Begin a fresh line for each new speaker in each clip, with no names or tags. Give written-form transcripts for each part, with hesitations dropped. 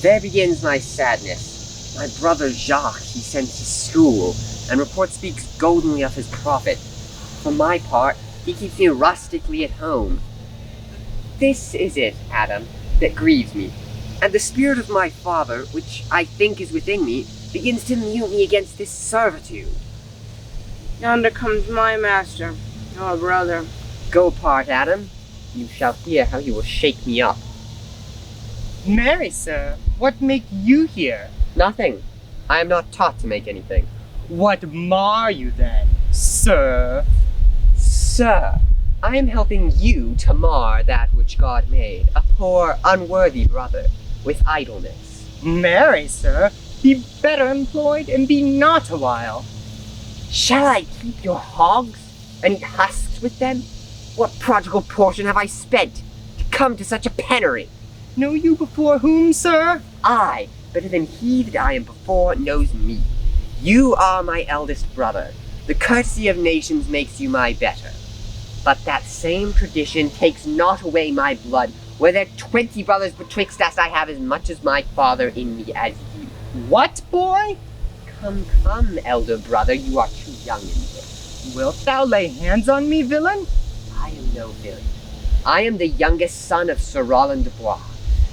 There begins my sadness. My brother Jacques he sends to school, and report speaks goldenly of his profit. For my part, he keeps me rustically at home. This is it, Adam, that grieves me. And the spirit of my father, which I think is within me, begins to mute me against this servitude.
Yonder comes my master, your brother.
Go apart, Adam. You shall hear how you will shake me up.
Marry, sir, what make you here?
Nothing. I am not taught to make anything.
What mar you then, sir?
Sir, I am helping you to mar that which God made, a poor, unworthy brother, with idleness.
Marry, sir, be better employed and be not a while.
Shall I keep your hogs, and eat husks with them? What prodigal portion have I spent, to come to such a penury?
Know you before whom, sir?
I, better than he that I am before, knows me. You are my eldest brother. The courtesy of nations makes you my better. But that same tradition takes not away my blood. Were there 20 brothers betwixt us, I have as much as my father in me as you.
What, boy?
Come, elder brother, you are too young in this.
Wilt thou lay hands on me, villain?
I am no villain. I am the youngest son of Sir Roland de Bois,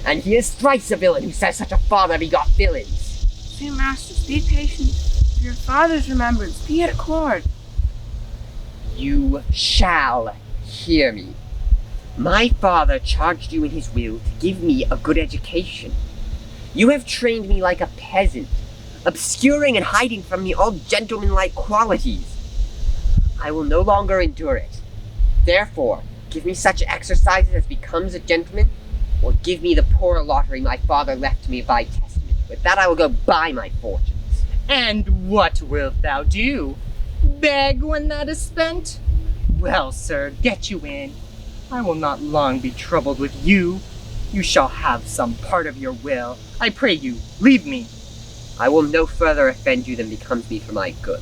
and he is thrice a villain who says such a father begot villains.
Say, masters, be patient. For your father's remembrance, be at accord.
You shall hear me. My father charged you in his will to give me a good education. You have trained me like a peasant, obscuring and hiding from me all gentlemanlike qualities. I will no longer endure it. Therefore, give me such exercises as becomes a gentleman, or give me the poor lottery my father left to me by testament. With that I will go buy my fortunes.
And what wilt thou do? Beg when that is spent? Well, sir, get you in. I will not long be troubled with you. You shall have some part of your will. I pray you, leave me.
I will no further offend you than becomes me for my good.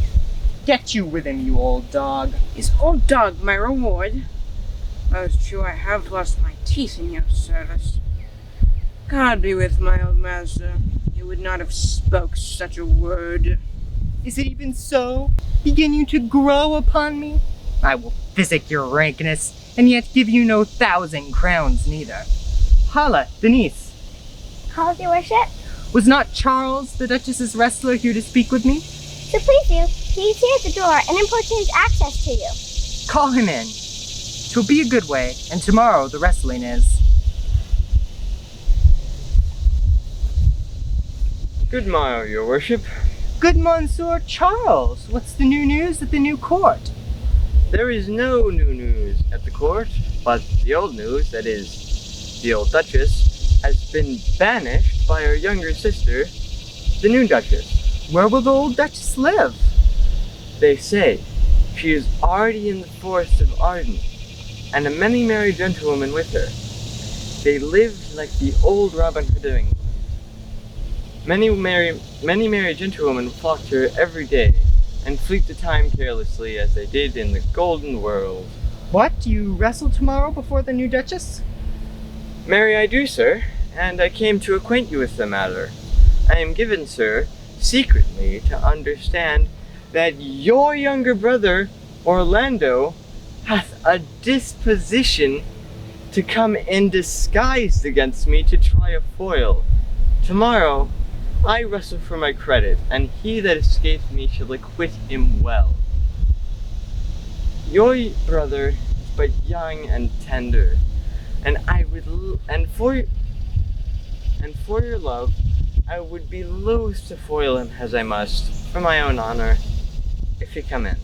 Get you with him, you old dog.
Is old dog my reward? Most true, I have lost my teeth in your service. God be with my old master. He would not have spoke such a word.
Is it even so? Begin you to grow upon me? I will physic your rankness, and yet give you no 1,000 crowns neither. Holla, Denise.
Calls your worship?
Was not Charles, the Duchess's wrestler, here to speak with me?
So please you, he is here at the door and importunes access to you.
Call him in. 'Twill be a good way, and tomorrow the wrestling is.
Good morrow, your worship.
Good Monsieur Charles, what's the new news at the new court?
There is no new news at the court, but the old news, that is, the old Duchess, has been banished by her younger sister, the new Duchess.
Where will the old Duchess live?
They say she is already in the forest of Arden, and a many merry gentlewoman with her. They lived like the old Robin Hood of England. Many merry gentlewomen flock to her every day, and fleet the time carelessly as they did in the golden world.
What, do you wrestle tomorrow before the new Duchess?
Marry, I do, sir, and I came to acquaint you with the matter. I am given, sir, secretly to understand that your younger brother, Orlando, hath a disposition to come in disguised against me to try a foil. Tomorrow, I wrestle for my credit, and he that escapes me shall acquit him well. Your brother is but young and tender, and for your love, I would be loath to foil him as I must, for my own honor, if you come in.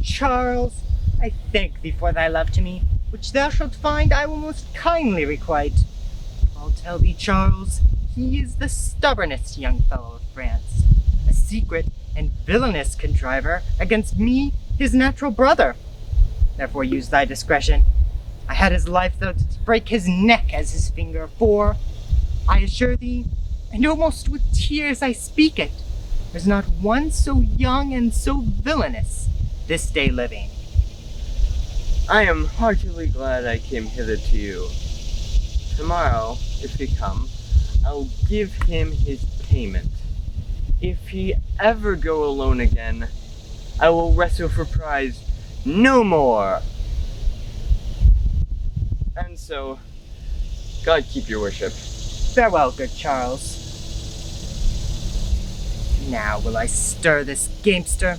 Charles, I thank thee for thy love to me, which thou shalt find I will most kindly requite. I'll tell thee, Charles, he is the stubbornest young fellow of France, a secret and villainous contriver against me, his natural brother. Therefore use thy discretion. I had his life, though, to break his neck as his finger, for, I assure thee, and almost with tears I speak it, there's not one so young and so villainous this day living.
I am heartily glad I came hither to you. Tomorrow, if he come, I'll give him his payment. If he ever go alone again, I will wrestle for prize no more. And so, God keep your worship.
Farewell, good Charles. Now will I stir this gamester.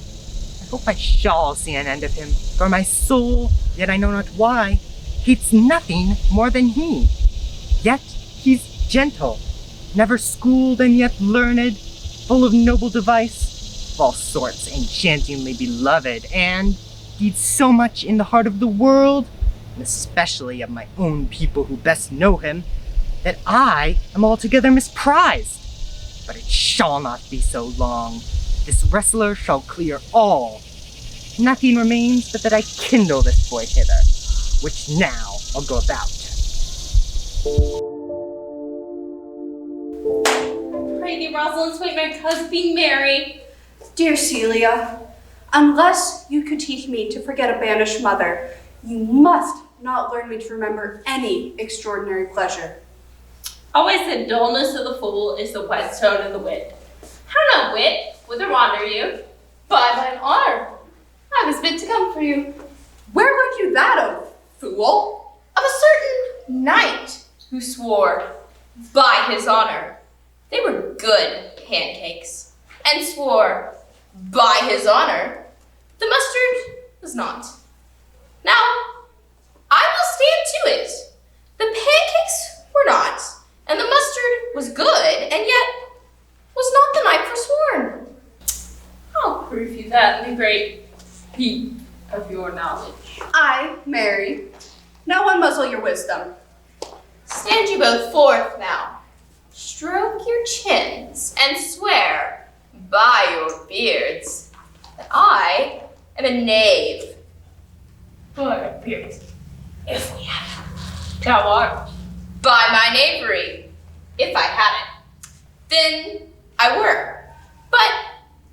I hope I shall see an end of him, for my soul, yet I know not why, hates nothing more than he. Yet he's gentle, never schooled and yet learned, full of noble device, of all sorts enchantingly beloved, and deeds so much in the heart of the world, and especially of my own people who best know him, that I am altogether misprized. But it shall not be so long. This wrestler shall clear all. Nothing remains but that I kindle this boy hither, which now I'll go about.
Pray thee, Rosalind, sweet my cousin be merry.
Dear Celia, unless you could teach me to forget a banished mother, you must not learn me to remember any extraordinary pleasure.
Always the dullness of the fool is the whetstone of the wit. How now, wit, whither wander you? By thine honor, I was bid to come for you.
Where learned you that, oh fool?
Of a certain knight who swore by his honor they were good pancakes, and swore by his honor the mustard was not. Now, I will stand to it. The pancakes were not, and the mustard was good, and yet was not the knight forsworn. I'll prove you that in the great heat of your knowledge.
I, Mary, no one muzzle your wisdom.
Stand you both forth now. Stroke your chins and swear by your beards that I am a knave. By your beards, if we have it. Thou art. By my knavery, if I had it, then I were. But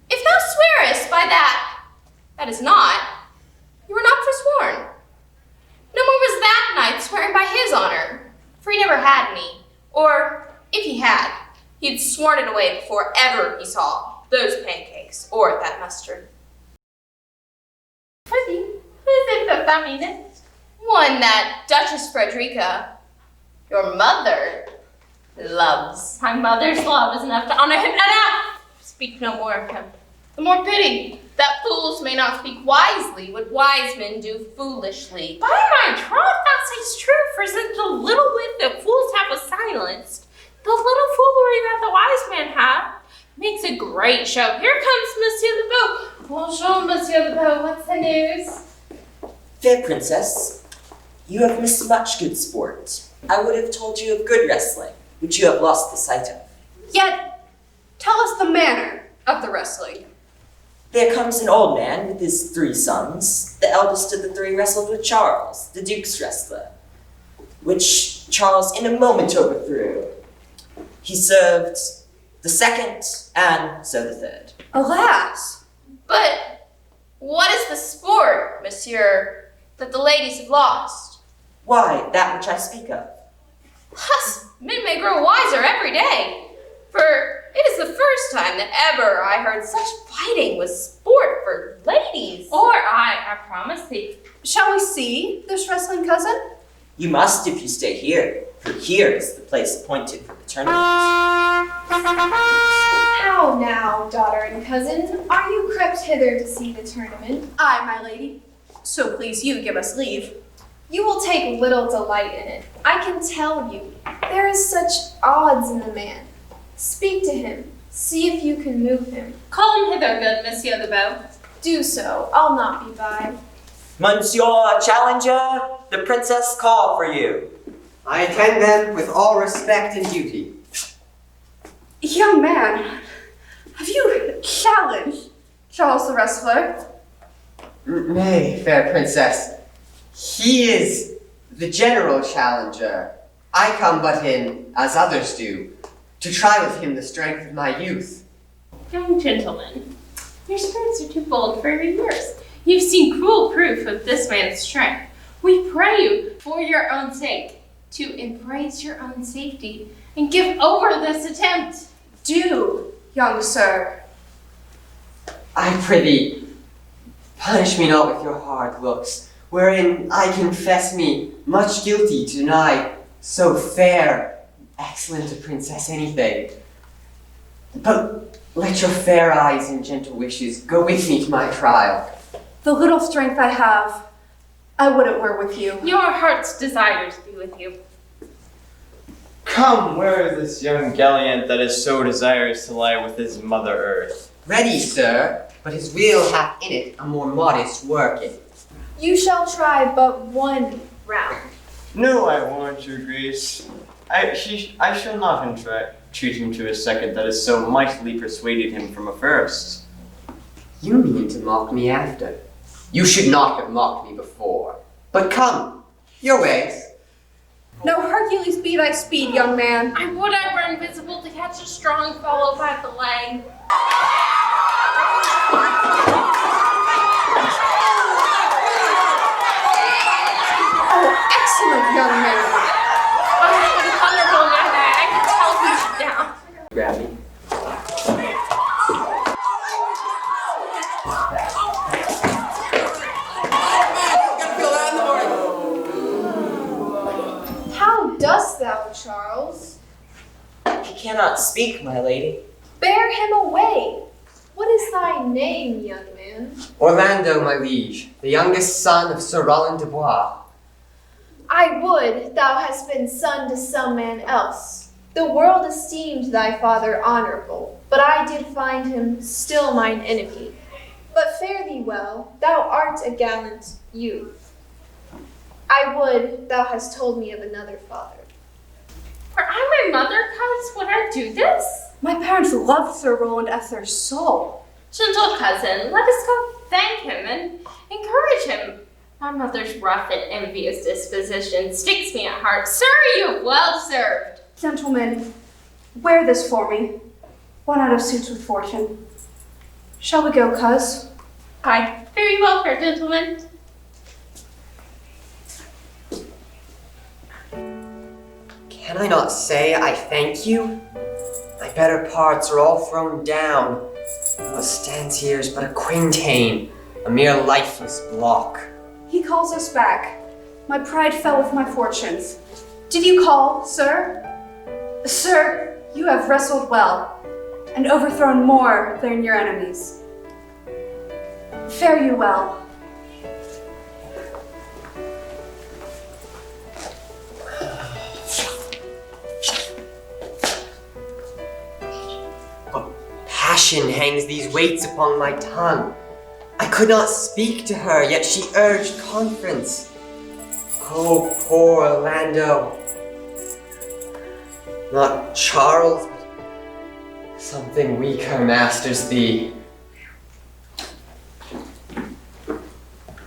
if thou swearest by that is not, you were not forsworn. No more was that knight swearing by his honor, for he never had any, or if he had, he had sworn it away before ever he saw those pancakes or that mustard. Prithee, who is it that thou meanest? One that Duchess Frederica, your mother, loves. My mother's love is enough to honor him. Enough! Speak no more of him. The more pity that fools may not speak wisely what wise men do foolishly. By my troth, thou sayest true, for since the little wit that fools have was silenced, the little foolery that the wise man hath makes a great show. Here comes Monsieur the Beau. Bonjour, Monsieur the Beau. What's the news?
Fair princess, you have missed much good sport. I would have told you of good wrestling, which you have lost the sight of.
Yet, tell us the manner of the wrestling.
There comes an old man with his 3 sons. The eldest of the 3 wrestled with Charles, the Duke's wrestler, which Charles in a moment overthrew. He served the 2nd, and so the 3rd.
Alas!
But what is the sport, monsieur, that the ladies have lost?
Why, that which I speak of.
Thus, men may grow wiser every day, for it is the first time that ever I heard such fighting was sport for ladies. Or I promise thee.
Shall we see this wrestling, cousin?
You must if you stay here, for here is the place appointed for the tournament.
How now, daughter and cousin, are you crept hither to see the tournament?
Aye, my lady. So please you give us leave.
You will take little delight in it. I can tell you, there is such odds in the man. Speak to him. See if you can move him.
Call him hither, good Monsieur the Beau.
Do so. I'll not be by.
Monsieur Challenger, the princess call for you.
I attend them with all respect and duty.
Young man, have you challenged Charles the Wrestler?
Nay, fair princess. He is the general challenger. I come but in, as others do, to try with him the strength of my youth.
Young gentleman, your spirits are too bold for your years. You've seen cruel proof of this man's strength. We pray you, for your own sake, to embrace your own safety and give over this attempt.
Do, young sir.
I prithee, punish me not with your hard looks, wherein I confess me much guilty to deny so fair, excellent a princess anything. But let your fair eyes and gentle wishes go with me to my trial.
The little strength I have, I would it were with you.
Your heart's desires be with you.
Come, where is this young gallant that is so desirous to lie with his mother earth?
Ready, sir, but his wheel hath in it a more modest working.
You shall try but one round.
No, I warrant your grace. I shall not entreat him to a second that has so mightily persuaded him from a first.
You mean to mock me after? You should not have mocked me before. But come, your ways.
No Hercules be thy speed, young man.
I would I were invisible to catch a strong fellow by the leg.
Oh, excellent, young man.
Oh, the thunderbolt man, I can tell who's down.
Grab me.
How dost thou, Charles?
He cannot speak, my lady.
Bear him away. What is thy name, young man?
Orlando, my liege, the youngest son of Sir Roland de Bois.
I would thou hadst been son to some man else. The world esteemed thy father honorable, but I did find him still mine enemy. But fare thee well, thou art a gallant youth. I would thou hadst told me of another father.
Were I my mother, cuz, would I do this?
My parents loved Sir Roland as their soul.
Gentle cousin, let us go thank him and encourage him. My mother's rough and envious disposition sticks me at heart. Sir, you have well served.
Gentlemen, wear this for me. One out of suits with fortune. Shall we go, cuz?
Aye, very well, fair gentleman.
Can I not say I thank you? My better parts are all thrown down. What stands here is but a quintain, a mere lifeless block.
He calls us back. My pride fell with my fortunes. Did you call, sir? Sir, you have wrestled well, and overthrown more than your enemies. Fare you well.
Passion hangs these weights upon my tongue. I could not speak to her, yet she urged conference. Oh, poor Orlando. Not Charles, but something weaker masters thee.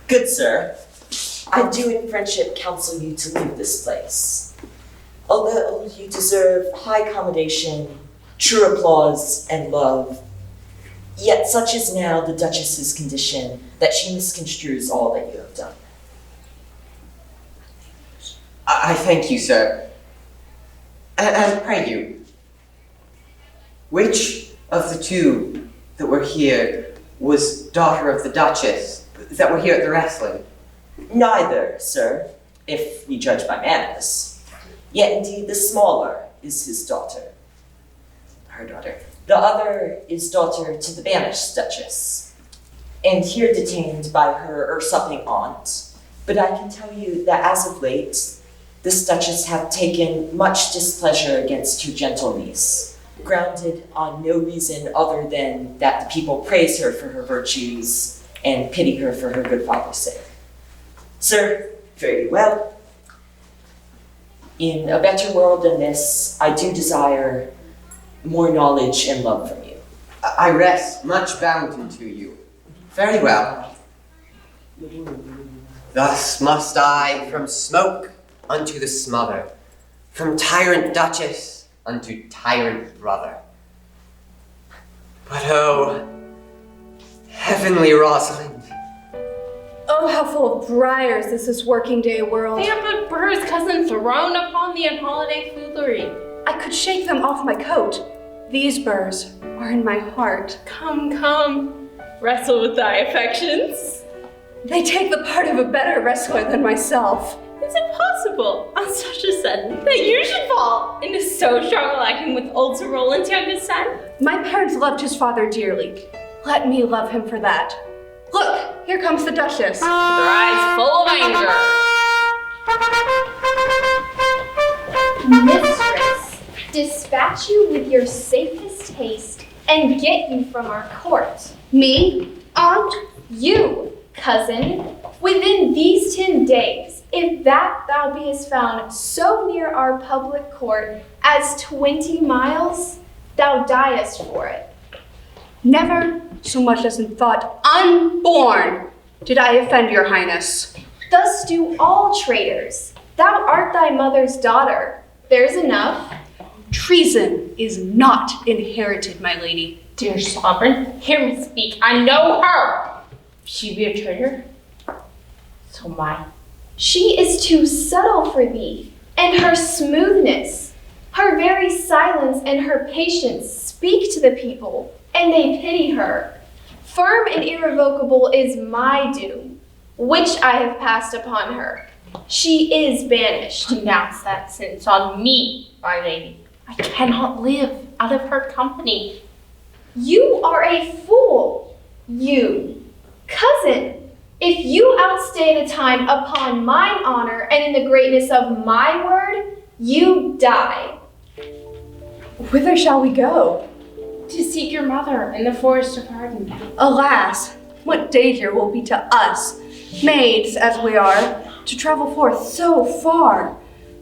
Good sir, I do in friendship counsel you to leave this place. Although you deserve high commendation, true applause, and love, yet such is now the Duchess's condition that she misconstrues all that you have done.
I thank you, sir. And pray you, which of the two that were here was daughter of the Duchess that were here at the wrestling?
Neither, sir, if we judge by manners. Yet indeed the smaller is his daughter.
Her daughter.
The other is daughter to the banished Duchess, and here detained by her usurping aunt. But I can tell you that as of late, this Duchess hath taken much displeasure against her gentle niece, grounded on no reason other than that the people praise her for her virtues, and pity her for her good father's sake. Sir, fare you well. In a better world than this, I do desire more knowledge and love from you.
I rest much bound to you. Very well. Thus must I from smoke unto the smother, from tyrant duchess unto tyrant brother. But oh, heavenly Rosalind,
Oh, how full of briars this is working day world.
Pampered Burr's cousin thrown upon the holiday foolery.
I could shake them off my coat. These burrs are in my heart.
Come, wrestle with thy affections.
They take the part of a better wrestler than myself.
Is it possible, on such a sudden, that you should fall into so strong a liking with old Sir Roland's youngest son?
My parents loved his father dearly. Let me love him for that. Look, here comes the Duchess.
With her eyes full of anger.
Mistress, dispatch you with your safest haste and get you from our court.
Me? Aunt?
You, cousin, within these 10 days, if that thou beest found so near our public court as 20 miles, thou diest for it.
Never so much as in thought unborn did I offend your highness.
Thus do all traitors. Thou art thy mother's daughter. There's enough.
Treason is not inherited, my lady.
Dear sovereign, hear me speak. I know her. If she be a traitor, so am I.
She is too subtle for thee, and her smoothness, her very silence and her patience speak to the people, and they pity her. Firm and irrevocable is my doom, which I have passed upon her. She is banished.
Pronounce that sentence on me, my lady. I cannot live out of her company.
You are a fool, you. Cousin, if you outstay the time upon mine honor and in the greatness of my word, you die.
Whither shall we go?
To seek your mother in the forest of Arden.
Alas, what danger will be to us, maids as we are, to travel forth so far?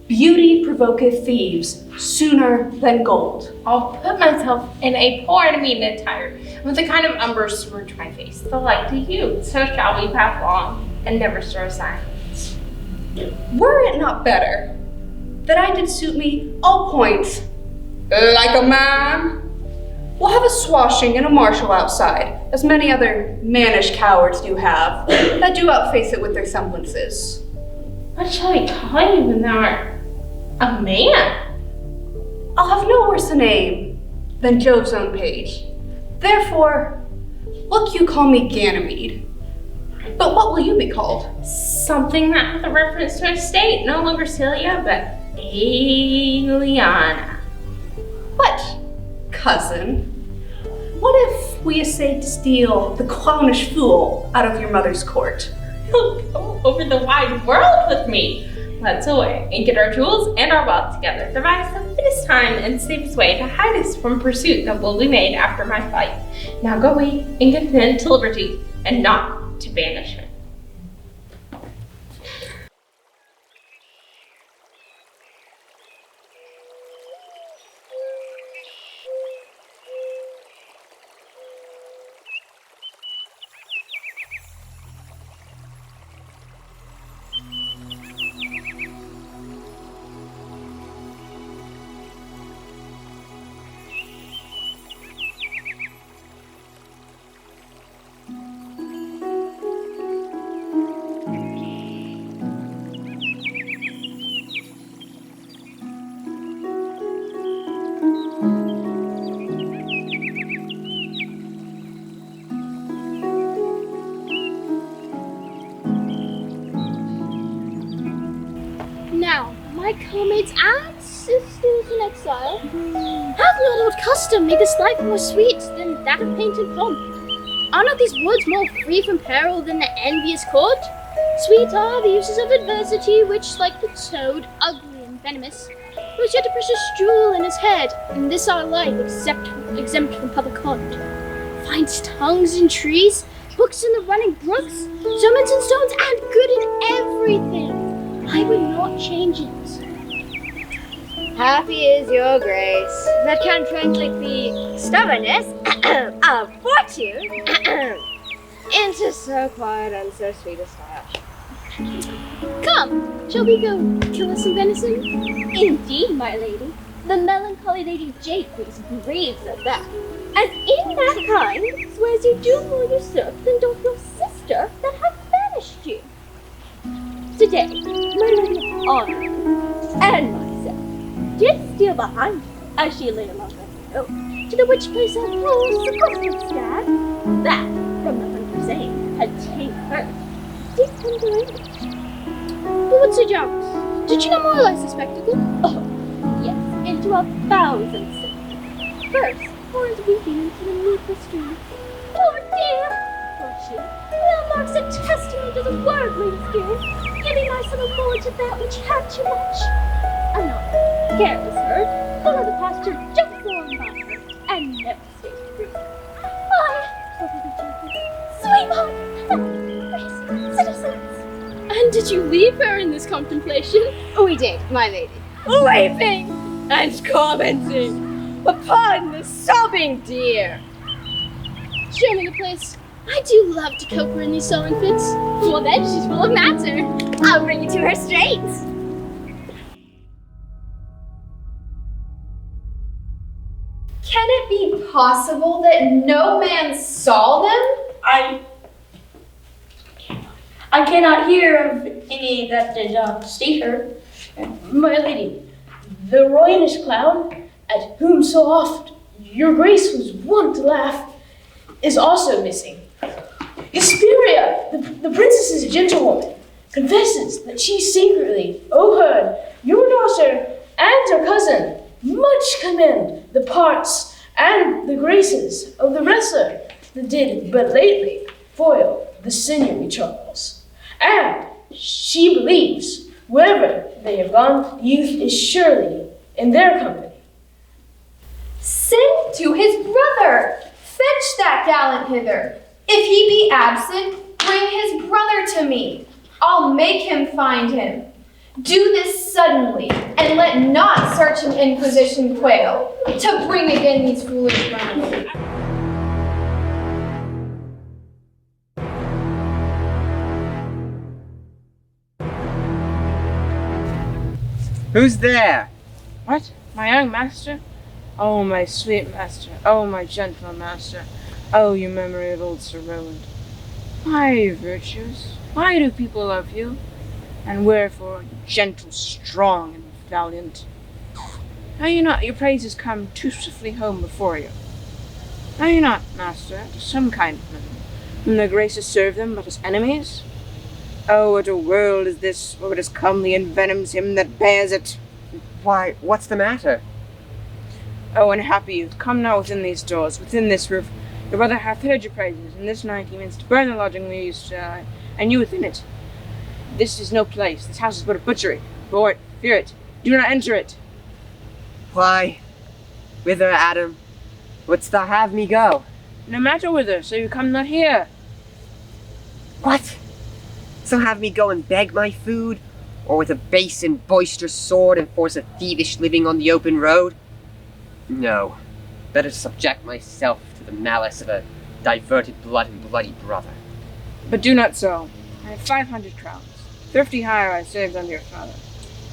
Beauty provoketh thieves sooner than gold.
I'll put myself in a poor and mean attire, with a kind of umber smudge my face, the like to you. So shall we pass on, and never stir silence.
Were it not better that I did suit me all points, like a man? We'll have a swashing and a marshal outside, as many other mannish cowards do have, that do outface it with their semblances.
What shall we call you when thou art a man?
I'll have no worse a name than Jove's own page. Therefore, look you call me Ganymede. But what will you be called?
Something that with a reference to a state, no longer Celia, but Aliana.
What, cousin? What if we essayed to steal the clownish fool out of your mother's court?
You'll go over the wide world with me. Let's away and get our tools and our wealth together. Devise the fittest time and safest way to hide us from pursuit that will be made after my flight. Now go we and consent to liberty and not to banishment.
Now, my comrades and sisters in exile, have not old custom made this life more sweet than that of painted pomp? Are not these woods more free from peril than the envious court? Sweet are the uses of adversity, which, like the toad, ugly and venomous, was yet a precious jewel in his head, in this our life exempt from public haunt. Finds tongues in trees, books in the running brooks, sermons in stones, and good in everything. I would not change it.
Happy is your grace. That can translate the stubbornness of fortune into so quiet and so sweet a style.
Come, shall we go kill us some venison? Indeed, my lady. The melancholy Lady Jade thinks graves of that. And in that kind swears you do more usurp than doth your sister that hath banished you. Today, my lady Honor and myself did steal behind her as she lay along the road to the which place our poor supposed stag, that from the hunter's aim had tamed her, did come to land. But what's Sir Jarvis? Did you not moralize the spectacle? Oh, yes, into 1,000 sins. First, for his weeping into the needful stream. Poor dear, thought she, well marks a testament to the worldling spirit, giving my son a more to that which had too much. Another, careless herd, full of the pasture just born by her, and never stayed free. I, thought the sweetheart, citizens. And did you leave her in this contemplation?
We did, my lady. Weeping and commenting upon the sobbing deer.
Show me the place. I do love to cope her in these sewing fits. Well then, she's full of matter.
I'll bring you to her straight.
Can it be possible that no man saw them?
I cannot hear of any that did see her. My lady, the ruinous clown, at whom so oft your grace was wont to laugh, is also missing. Hesperia, the princess's gentlewoman, confesses that she secretly overheard your daughter and her cousin much commend the parts and the graces of the wrestler that did but lately foil the sinewy Charles. And she believes wherever they have gone, youth is surely in their company.
Send to his brother. Fetch that gallant hither. If he be absent, bring his brother to me. I'll make him find him. Do this suddenly, and let not search and inquisition quail, to bring again these foolish runaways.
Who's there?
What? My young master? Oh, my sweet master. Oh, my gentle master. Oh, you memory of old Sir Roland. Why, you virtues? Why do people love you? And wherefore, you gentle, strong, and valiant? Know you not your praises come too swiftly home before you? Know you not, master, to some kind of men, whom their graces serve them but as enemies? Oh, what a world is this, where what is comely envenoms him that bears it?
Why, what's the matter?
Oh, unhappy youth, come now within these doors, within this roof. Your brother hath heard your praises, and this night he means to burn the lodging we used to, and you within it. This is no place. This house is but a butchery. Abhor it, fear it. Do not enter it.
Why, whither, Adam? Wouldst thou have me go?
No matter whither, so you come not here.
What? So have me go and beg my food? Or with a base and boisterous sword enforce a thievish living on the open road? No. Better subject myself to the malice of a diverted blood and bloody brother.
But do not so. I have 500 crowns. Thrifty hire I saved under your father.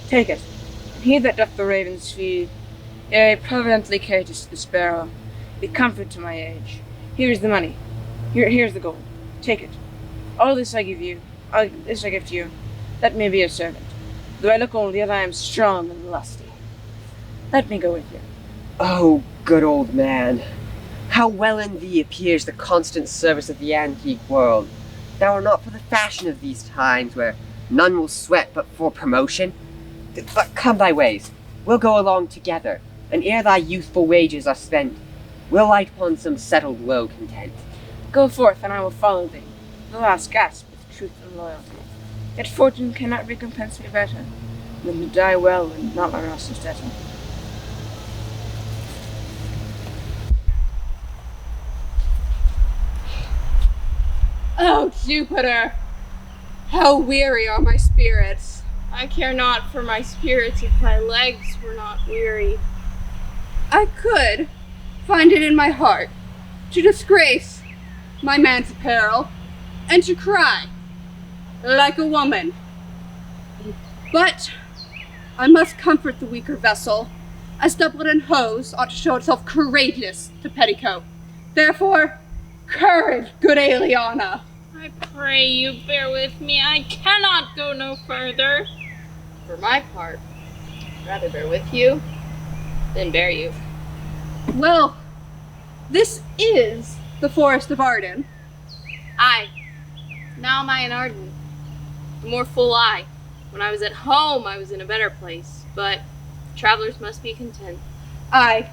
Take it, and he that doth the ravens feed, yea, providently caters to the sparrow, be comfort to my age. Here is the money. Here's the gold. Take it. All this I give you. This I give to you. Let me be your servant. Though I look old, yet I am strong and lusty. Let me go with you.
Oh, good old man. How well in thee appears the constant service of the antique world. Thou art not for the fashion of these times, where none will sweat but for promotion. But come thy ways. We'll go along together, and ere thy youthful wages are spent, we'll light upon some settled woe content.
Go forth, and I will follow thee. The last gasp with truth and loyalty. Yet fortune cannot recompense me better than to die well and not my master's debtor.
Oh, Jupiter! How weary are my spirits!
I care not for my spirits if my legs were not weary.
I could find it in my heart to disgrace my man's apparel and to cry like a woman. But I must comfort the weaker vessel, as doublet and hose ought to show itself courageous to petticoat. Therefore, courage, good Aliana.
I pray you bear with me. I cannot go no further.
For my part, I'd rather bear with you than bear you.
Well, this is the Forest of Arden.
Aye. Now am I in Arden. The more fool I. When I was at home, I was in a better place. But travelers must be content.
Aye,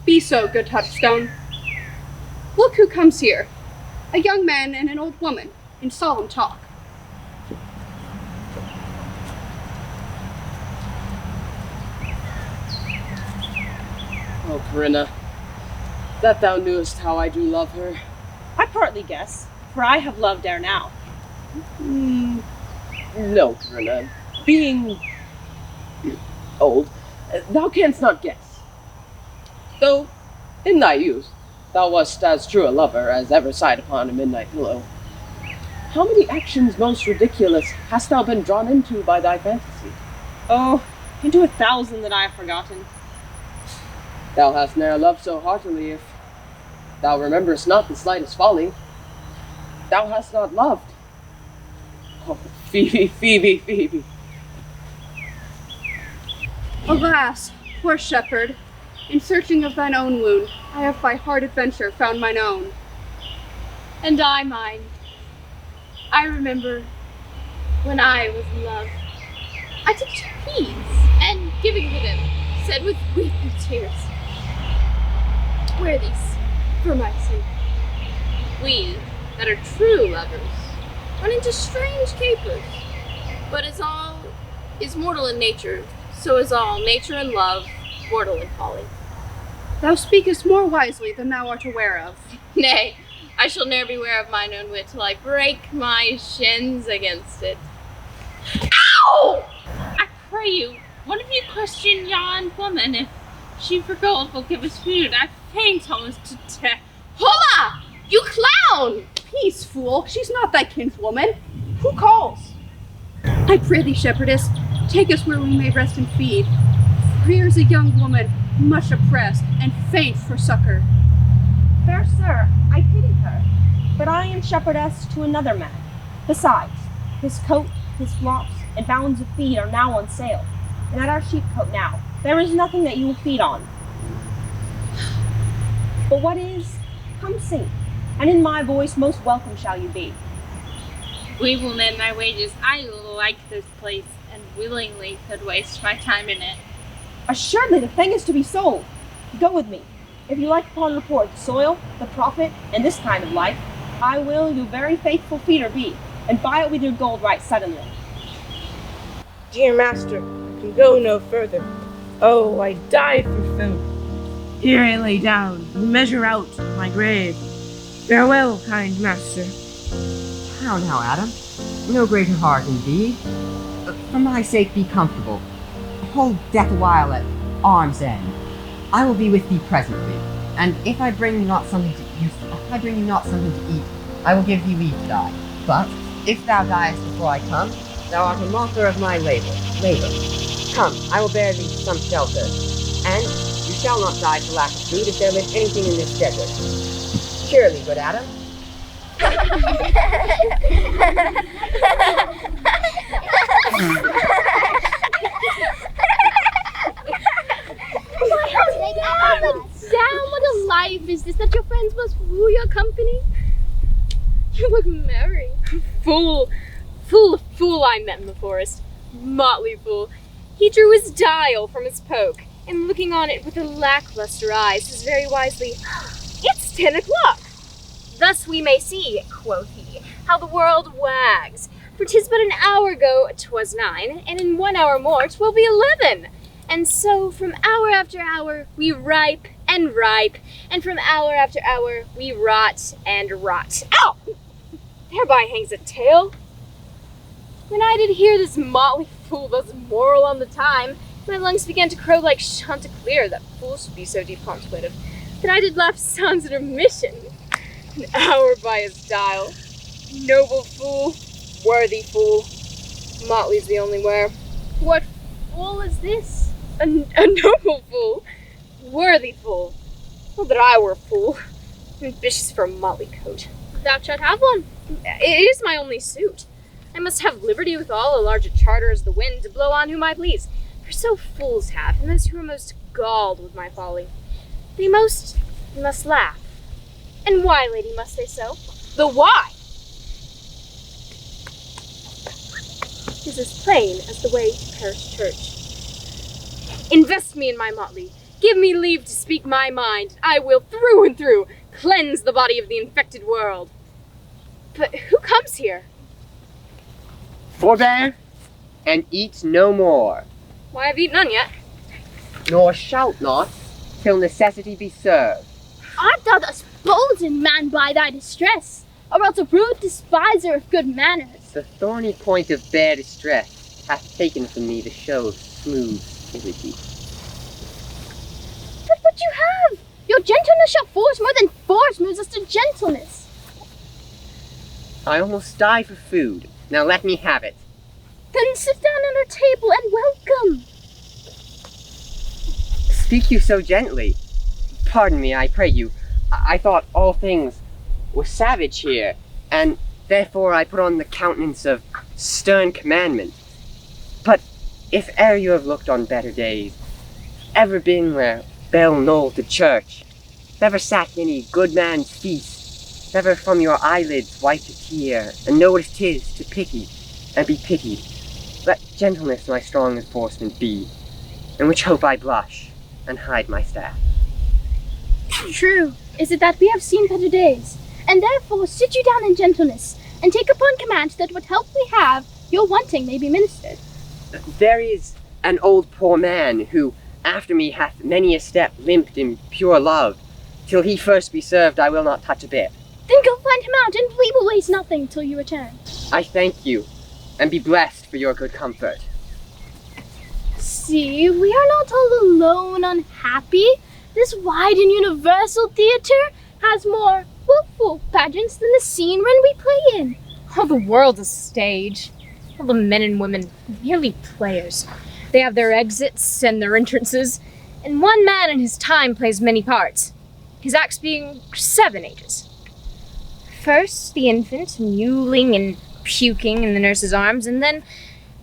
be so, good Touchstone. Look who comes here. A young man and an old woman in solemn talk.
Oh, Corinna, that thou knewest how I do love her.
I partly guess, for I have loved ere now.
No, Corinna, being old, thou canst not guess. Though, in thy youth, thou wast as true a lover as ever sighed upon a midnight pillow. How many actions most ridiculous hast thou been drawn into by thy fantasy?
Oh, into 1,000 that I have forgotten.
Thou hast ne'er loved so heartily if thou rememberest not the slightest folly. Thou hast not loved. Oh, Phoebe, Phoebe, Phoebe.
Alas, poor shepherd, in searching of thine own wound, I have by hard adventure found mine own.
And I mine. I remember when I was in love. I took 2 peas, and giving to them, said with weeping tears, "Wear these for my sake." We, that are true lovers, run into strange capers. But as all is mortal in nature, so is all nature and love mortal in folly.
Thou speakest more wisely than thou art aware of.
Nay, I shall ne'er be aware of mine own wit till I break my shins against it. Ow!
I pray you, one of you question yon woman if she for gold will give us food. I faint almost to death.
Holla! You clown! Peace, fool, she's not thy kinswoman. Who calls? I pray thee, shepherdess, take us where we may rest and feed. For here's a young woman, much oppressed, and faint for succor.
Fair sir, I pity her, but I am shepherdess to another man. Besides, his coat, his flocks, and bounds of feed are now on sale, and at our sheepcote now, there is nothing that you will feed on. But what is, come sing, and in my voice most welcome shall you be.
We will mend my wages. I like this place, and willingly could waste my time in it.
Assuredly the thing is to be sold. Go with me. If you like upon report the soil, the profit, and this kind of life, I will your very faithful feeder be, and buy it with your gold right suddenly.
Dear master, I can go no further. Oh, I die for food. Here I lay down and measure out my grave. Farewell, kind master.
How now, Adam? No greater heart indeed. For my sake, be comfortable. Hold death a while at arm's end. I will be with thee presently, and if I bring you not something to eat, I will give thee leave to die. But if thou diest before I come, thou art a mocker of my labor. Come, I will bear thee some shelter, and you shall not die for lack of food if there live anything in this desert. Surely, good Adam.
Madame, what a life is this that your friends must woo your company? You look merry.
Fool I met in the forest. Motley fool. He drew his dial from his poke, and looking on it with a lackluster eye, says very wisely, "It's 10 o'clock. Thus we may see," quoth he, "how the world wags. For 'tis but an hour ago 'twas 9, and in 1 hour more 'twill be 11. And so from hour after hour we ripe, and from hour after hour we rot and rot." Ow!
thereby hangs a tale. When I did hear this motley fool thus moral on the time, my lungs began to crow like Chanticleer, that fools should be so deep contemplative, that I did laugh sans intermission. An hour by his dial. Noble fool, worthy fool. Motley's the only wear.
What fool is this?
A noble fool, worthy fool. Not that I were a fool. Ambitious for a motley coat.
Thou shalt have one.
It is my only suit. I must have liberty with all, a large a charter as the wind, to blow on whom I please. For so fools have, and those who are most galled with my folly. They must laugh. And why, lady, must they so? The why? 'Tis as plain as the way to parish church. Invest me in my motley. Give me leave to speak my mind. I will, through and through, cleanse the body of the infected world. But who comes here?
Forbear, and eat no more,
Why, I've eaten none yet.
nor shalt not, till necessity be served.
Art thou thus bolden, man, by thy distress, or else a rude despiser of good manners?
The thorny point of bare distress hath taken from me the show of smooth civility.
But what you have? Your gentleness shall force more than force moves us to gentleness.
I almost die for food. Now let me have it.
Then sit down at our table and welcome.
Speak you so gently. Pardon me, I pray you. I thought all things were savage here, and therefore I put on the countenance of stern commandment. But if e'er you have looked on better days, ever been where bell knolled to church, if ever sat in any good man's feast, if ever from your eyelids wiped a tear, and know what 'tis to pity and be pitied, let gentleness my strong enforcement be, in which hope I blush and hide my staff.
True is it that we have seen better days, and therefore sit you down in gentleness, and take upon command that what help we have, your wanting may be ministered.
There is an old poor man who, after me, hath many a step limped in pure love. Till he first be served, I will not touch a bit.
Then go find him out, and we will waste nothing till you return.
I thank you, and be blessed for your good comfort.
See, we are not all alone unhappy. This wide and universal theatre has more willful pageants than the scene when we play in.
All the world's a stage. All the men and women merely players. They have their exits and their entrances, and one man in his time plays many parts, his acts being 7 ages. First, the infant, mewling and puking in the nurse's arms, and then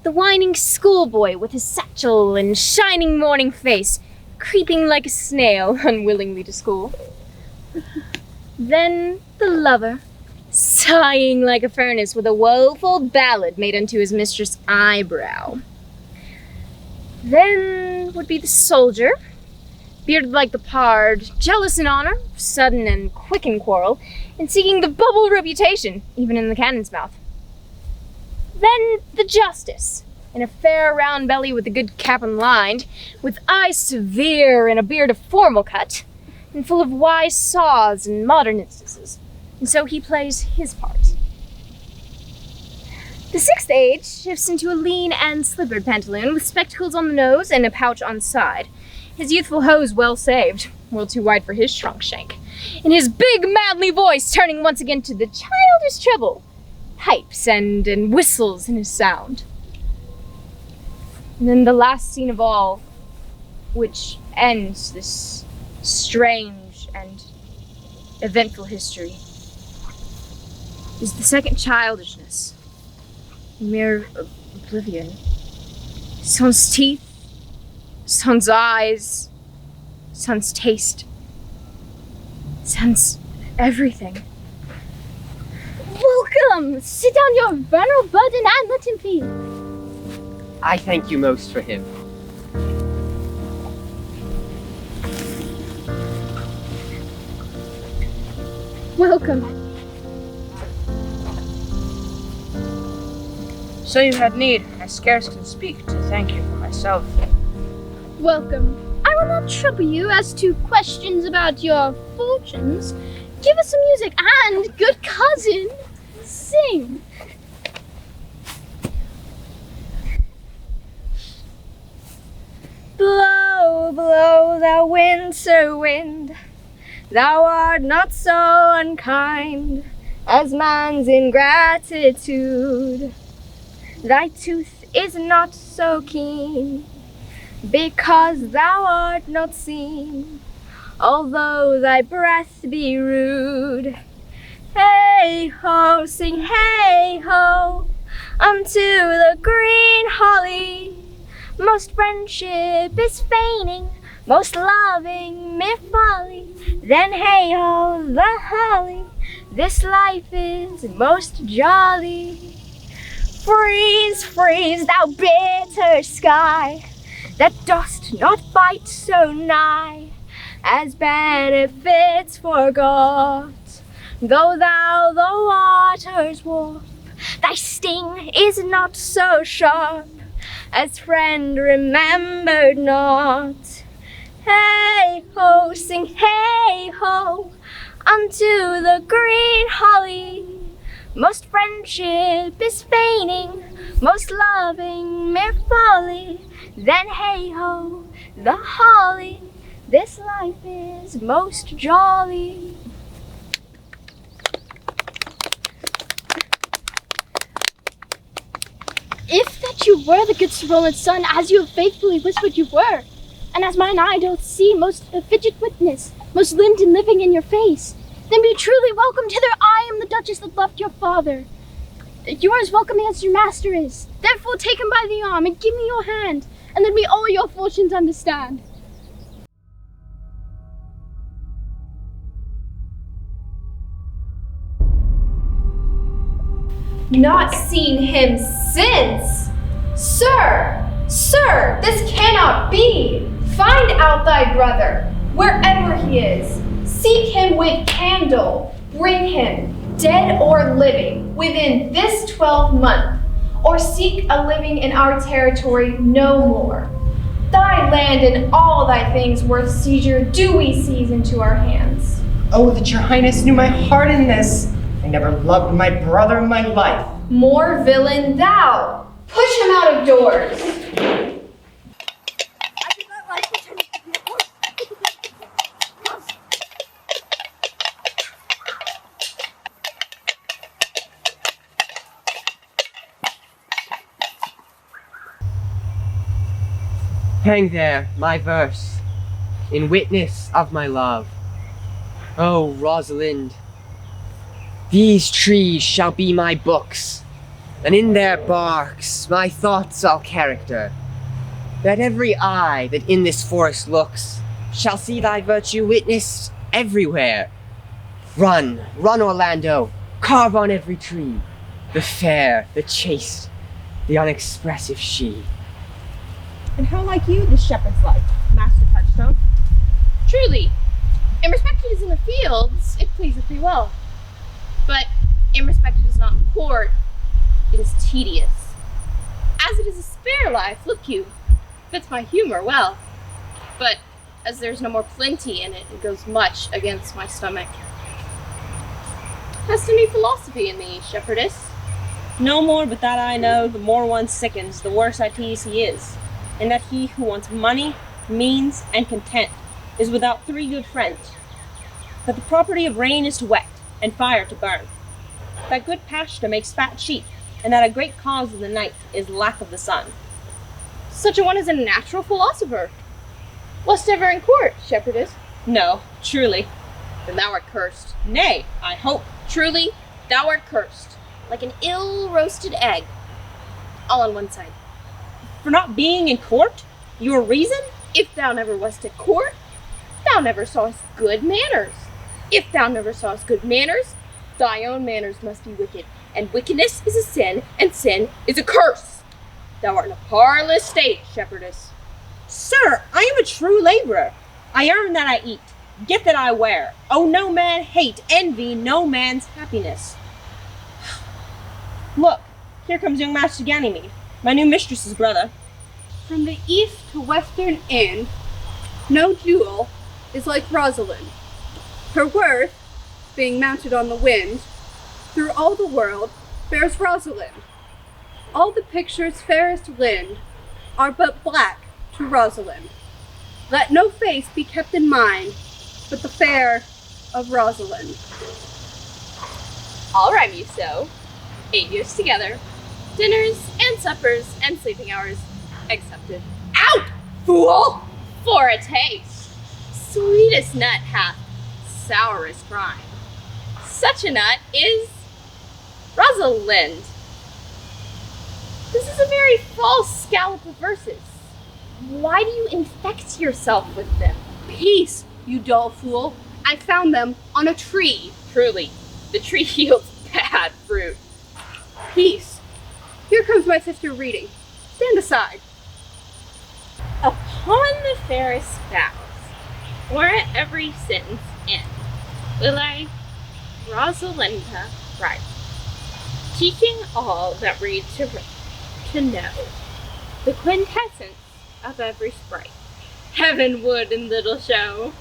the whining schoolboy with his satchel and shining morning face, creeping like a snail unwillingly to school. Then the lover, sighing like a furnace with a woeful ballad made unto his mistress' eyebrow. Then would be the soldier, bearded like the pard, jealous in honor, sudden and quick in quarrel, and seeking the bubble reputation, even in the cannon's mouth. Then the justice, in a fair round belly with a good cap unlined, with eyes severe and a beard of formal cut, and full of wise saws and modern instances, and so he plays his part. The 6th age shifts into a lean and slippered pantaloon with spectacles on the nose and a pouch on side. His youthful hose well saved, world too wide for his shrunk shank, and his big manly voice turning once again to the childish treble, pipes and whistles in his sound. And then the last scene of all, which ends this strange and eventful history, is the second childishness, mere oblivion. Son's teeth, son's eyes, son's taste, son's everything.
Welcome! Sit down your venerable burden and let him feel.
I thank you most for him.
Welcome.
So you had need. I scarce can speak to thank you for myself.
Welcome. I will not trouble you as to questions about your fortunes. Give us some music and, good cousin, sing.
Blow, blow, thou winter wind, thou art not so unkind as man's ingratitude. Thy tooth is not so keen, because thou art not seen, although thy breath be rude. Hey ho, sing hey ho, unto the green holly. Most friendship is feigning, most loving mere folly. Then hey ho, the holly, this life is most jolly. Freeze, freeze, thou bitter sky, that dost not bite so nigh, as benefits forgot. Though thou the waters warp, thy sting is not so sharp, as friend remembered not. Hey ho, sing hey ho, unto the green holly. Most friendship is feigning, most loving mere folly. Then hey ho, the holly, this life is most jolly.
If that you were the good Sir Roland's son, as you have faithfully whispered you were, and as mine eye doth see, most efficient witness, most limbed and living in your face, then be truly welcome hither. I am the Duchess that left your father. You are as welcome as your master is. Therefore take him by the arm and give me your hand, and let me all your fortunes understand.
Not seen him since! Sir! Sir! This cannot be! Find out thy brother, wherever he is. Seek him with candle. Bring him, dead or living, within this 12-month, or seek a living in our territory no more. Thy land and all thy things worth seizure do we seize into our hands.
Oh, that your highness knew my heart in this. I never loved my brother in my life.
More villain thou! Push him out of doors!
Hang there, my verse, in witness of my love. Oh, Rosalind, these trees shall be my books, and in their barks my thoughts I'll character, that every eye that in this forest looks shall see thy virtue witnessed everywhere. Run, run, Orlando, carve on every tree the fair, the chaste, the unexpressive she.
And how like you this shepherd's life, Master Touchstone?
Truly, in respect it is in the fields, it pleaseth thee well. But in respect it is not in court, it is tedious. As it is a spare life, look you, fits my humor well. But as there's no more plenty in it, it goes much against my stomach. Hast any philosophy in thee, shepherdess?
No more, but that I know, the more one sickens, the worse I tease he is. And that he who wants money, means, and content is without 3 good friends. That the property of rain is to wet, and fire to burn. That good pasture makes fat sheep, and that a great cause of the night is lack of the sun.
Such a one is a natural philosopher. Wast ever in court, shepherdess?
No, truly.
Then thou art cursed.
Nay, I hope.
Truly, thou art cursed, like an ill-roasted egg, all on one side.
For not being in court? Your reason?
If thou never wast at court, thou never sawest good manners. If thou never sawest good manners, thy own manners must be wicked, and wickedness is a sin, and sin is a curse. Thou art in a parlous state, shepherdess.
Sir, I am a true laborer. I earn that I eat, get that I wear. Oh, no man hate, envy no man's happiness. Look, here comes young Master Ganymede, my new mistress's brother.
From the east to western end, no jewel is like Rosalind. Her worth, being mounted on the wind, Through all the world fares Rosalind. All the pictures fairest lind are but black to Rosalind. Let no face be kept in mind but the fair of Rosalind.
I'll rhyme you so. 8 years together. Dinners and suppers and sleeping hours accepted. Out, fool! For a taste. Sweetest nut hath sourest rind. Such a nut is Rosalind. This is a very false scallop of verses. Why do you infect yourself with them?
Peace, you dull fool. I found them on a tree.
Truly, the tree yields bad fruit.
Peace. Here comes my sister reading. Stand aside.
Upon the fairest boughs, or at every sentence end, will I, Rosalinda, write, teaching all that read to know the quintessence of every sprite, heavenward in little show.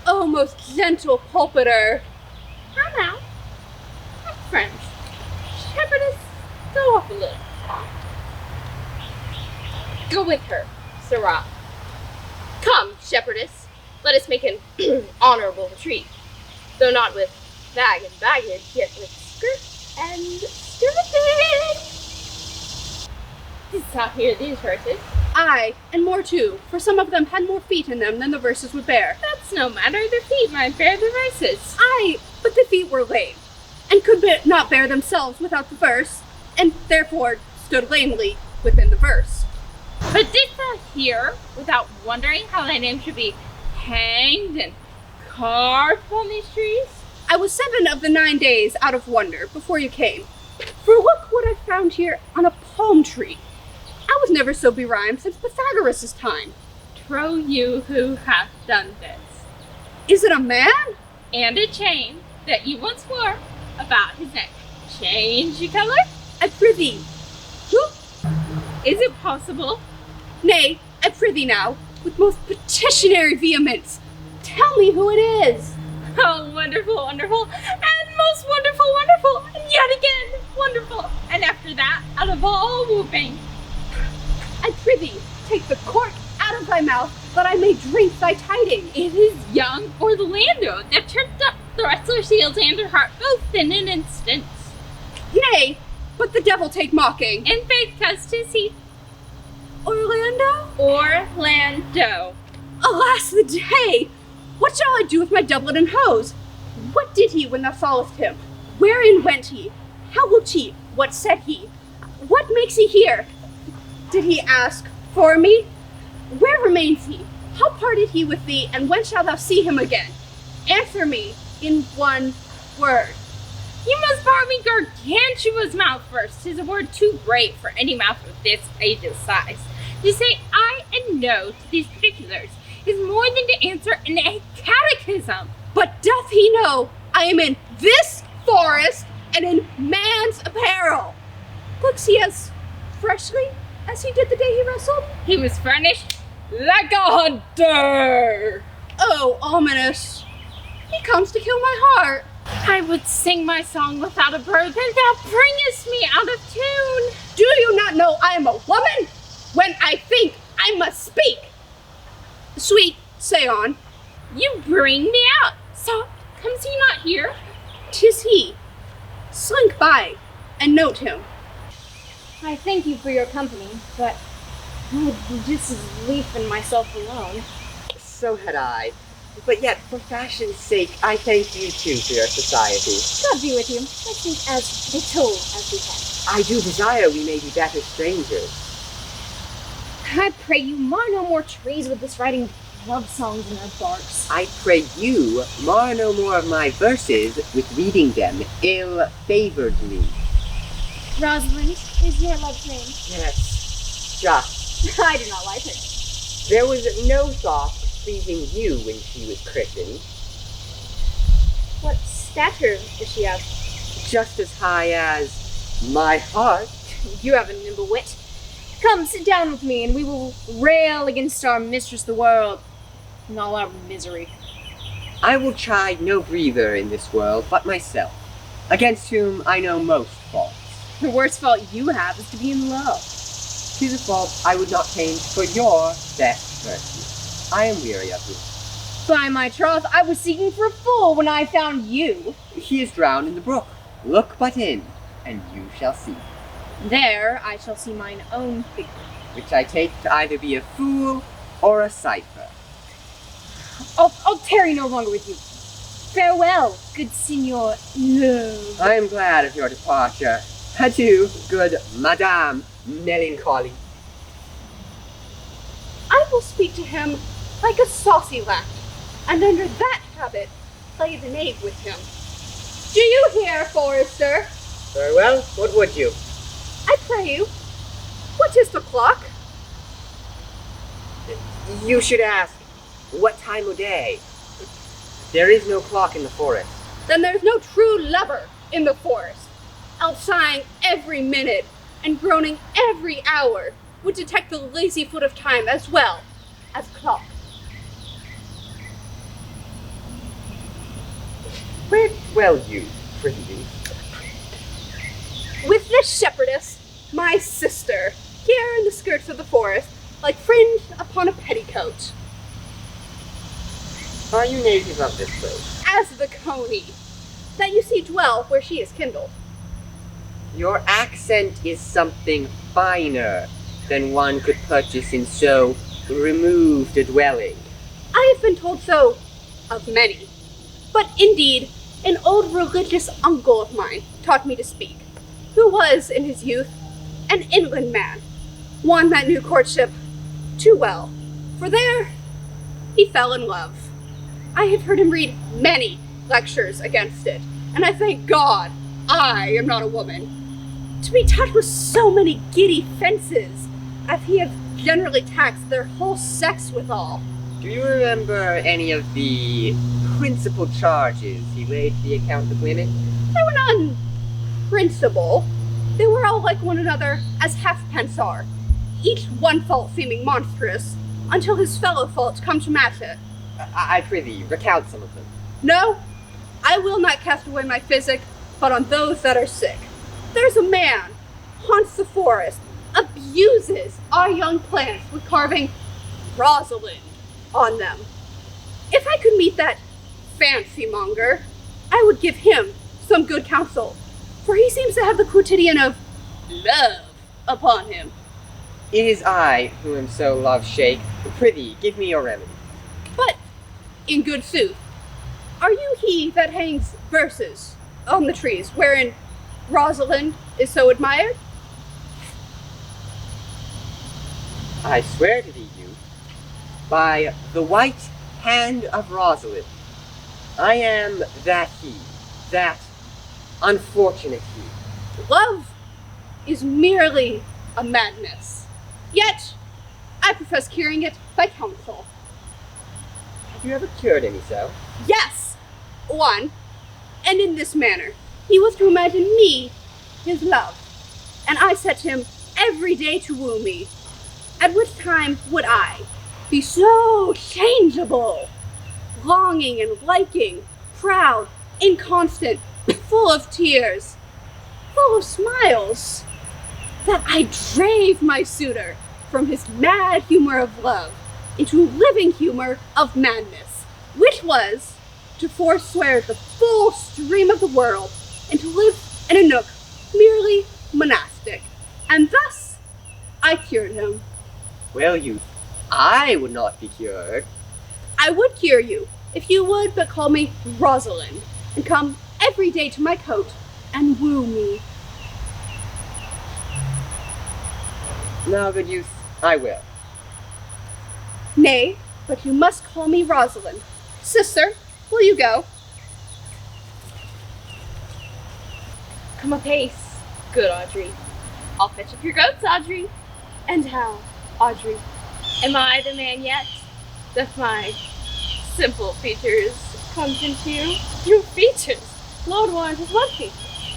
O most gentle pulpiter!
How now? My friends, shepherdess, go up a little. Go with her, Sirrah. Come, shepherdess, let us make an honorable retreat, though not with bag and baggage, yet with skirt and skirting. Didst thou hear these verses?
Aye, and more too, for some of them had more feet in them than the verses would bear.
That's no matter, the feet might bear the verses.
Aye, but the feet were lame, and could not bear themselves without the verse, and therefore stood lamely within the verse.
But didst thou hear, without wondering, how thy name should be hanged and carved upon these trees?
I was 7 of the 9 days out of wonder before you came. For look what I found here on a palm tree. I was never so berhymed since Pythagoras' time.
Trow you who hath done this.
Is it a man?
And a chain that you once wore about his neck. Change your color?
I prithee. Who?
Is it possible?
Nay, I prithee now, with most petitionary vehemence, tell me who it is.
Oh, wonderful, wonderful, and most wonderful, wonderful, and yet again, wonderful. And after that, out of all whooping.
I prithee, take the cork out of thy mouth, that I may drink thy tidings.
It is young Orlando that tripped up the wrestler's heels and her heart both in an instant.
Nay, but the devil take mocking.
In faith, 'cause 'tis he.
Orlando?
Orlando.
Alas the day! What shall I do with my doublet and hose? What did he when thou sawest him? Wherein went he? How looked he? What said he? What makes he here? Did he ask for me? Where remains he? How parted he with thee, and when shalt thou see him again? Answer me in one word.
You must borrow me Gargantua's mouth first. 'Tis a word too great for any mouth of this age's size. To say aye and no to these particulars is more than to answer in a catechism.
But doth he know I am in this forest and in man's apparel? Looks he as freshly as he did the day he wrestled?
He was furnished like a hunter.
Oh, ominous. He comes to kill my heart.
I would sing my song without a burden, thou bringest me out of tune.
Do you not know I am a woman? When I think, I must speak. Sweet, say on.
You bring me out. So, comes he not here?
'Tis he. Slink by, and note him.
I thank you for your company, but this is leaving myself alone.
So had I. But yet, for fashion's sake, I thank you too for your society.
God be with you. Let's be as little as we can.
I do desire we may be better strangers.
I pray you mar no more trees with this writing love songs in our barks.
I pray you mar no more of my verses with reading them ill-favoredly.
Rosalind is your love's name.
Yes, just.
I do not like her.
There was no thought of pleasing you when she was christened.
What stature is she of?
Just as high as my heart.
You have a nimble wit. Come, sit down with me, and we will rail against our mistress the world and all our misery.
I will chide no breather in this world but myself. against whom I know most faults.
The worst fault you have is to be in love.
'Tis a fault I would not change for your best virtue. I am weary of you.
By my troth, I was seeking for a fool when I found you.
He is drowned in the brook. Look but in, and you shall see.
There I shall see mine own figure.
Which I take to either be a fool or a cipher.
I'll tarry no longer with you. Farewell, good Signor Love.
I am glad of your departure. Adieu, good Madame Melancholy.
I will speak to him like a saucy lackey, and under that habit, play the knave with him. Do you hear, Forester?
Very well, what would you?
I pray you, what is the clock?
You should ask, what time of day? There is no clock in the forest.
Then there's no true lover in the forest. Out sighing every minute and groaning every hour would detect the lazy foot of time as well as clock.
Where dwell you, prithee?
With this shepherdess, my sister, here in the skirts of the forest, like fringe upon a petticoat.
Are you native of this place?
As the coney, that you see dwell where she is kindled.
Your accent is something finer than one could purchase in so removed a dwelling.
I have been told so of many, but indeed, an old religious uncle of mine taught me to speak, who was, in his youth, an inland man, one that knew courtship too well, for there he fell in love. I have heard him read many lectures against it, and I thank God I am not a woman, to be taught with so many giddy fences, as he has generally taxed their whole sex withal.
Do you remember any of the principal charges he laid to the account of women?
They were none principal. They were all like one another as halfpence are, each one fault seeming monstrous, until his fellow faults come to match it.
I prithee, recount some of them.
No, I will not cast away my physic, but on those that are sick. There's a man, haunts the forest, abuses our young plants with carving Rosalind on them. If I could meet that fancy monger, I would give him some good counsel, for he seems to have the quotidian of love upon him.
It is I who am so love-shake. Prithee, give me your remedy.
But, in good sooth, are you he that hangs verses on the trees, wherein Rosalind is so admired?
I swear to thee, youth, by the white hand of Rosalind, I am that he, that unfortunate he.
Love is merely a madness, yet I profess curing it by counsel.
Have you ever cured any so?
Yes, one, and in this manner. He was to imagine me his love, and I set him every day to woo me, at which time would I be so changeable, longing and liking, proud, inconstant, full of tears, full of smiles, that I drave my suitor from his mad humor of love into living humor of madness, which was to forswear the full stream of the world and to live in a nook merely monastic. And thus I cured him.
Well, youth, I would not be cured.
I would cure you if you would but call me Rosalind and come every day to my coat and woo me.
Now, good youth, I will.
Nay, but you must call me Rosalind. Sister, will you go?
Come apace, good Audrey. I'll fetch up your goats, Audrey.
And how, Audrey?
Am I the man yet? Doth my simple features content you? Your features? Lord warrant is what features?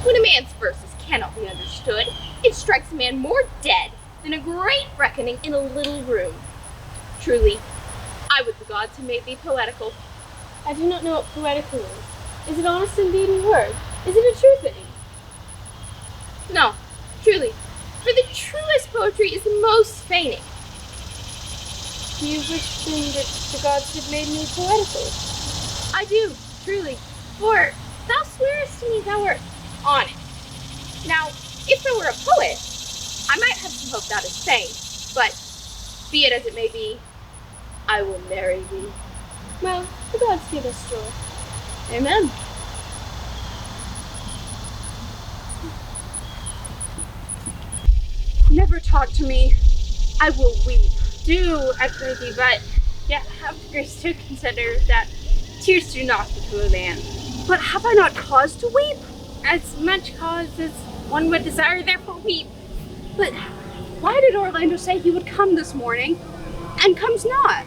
When a man's verses cannot be understood, it strikes a man more dead than a great reckoning in a little room. Truly, I would the gods had made thee poetical.
I do not know what poetical is.
Is it honest in deed and word? Is it a true thing?
No, truly. For the truest poetry is the most feigning.
Do you wish then that the gods had made me poetical?
I do, truly. For thou swearest to me thou wert honest. Now, if thou were a poet, I might have some hope thou didst say, but be it as it may be, I will marry thee.
Well, the gods give us joy.
Amen.
Never talk to me. I will weep.
Do, I pray thee, but yet have the grace to consider that tears do not become a man.
But have I not cause to weep?
As much cause as one would desire, therefore weep.
But why did Orlando say he would come this morning, and comes not?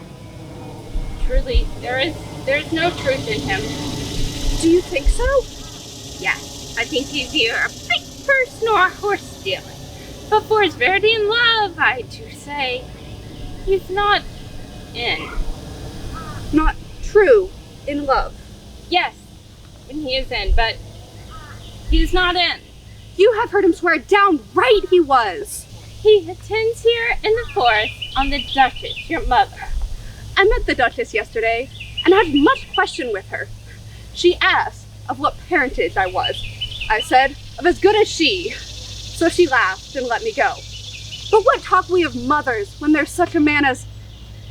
Truly, there is no truth in him.
Do you think so?
Yes, I think he's either a big person or a horse stealing. But for his verity and love, I do say, he's not in.
Not true in love.
Yes, when he is in, but he's not in.
You have heard him swear downright he was.
He attends here in the forest on the Duchess, your mother.
I met the Duchess yesterday, and had much question with her. She asked of what parentage I was. I said, of as good as she. So she laughed and let me go. But what talk we of mothers when there's such a man as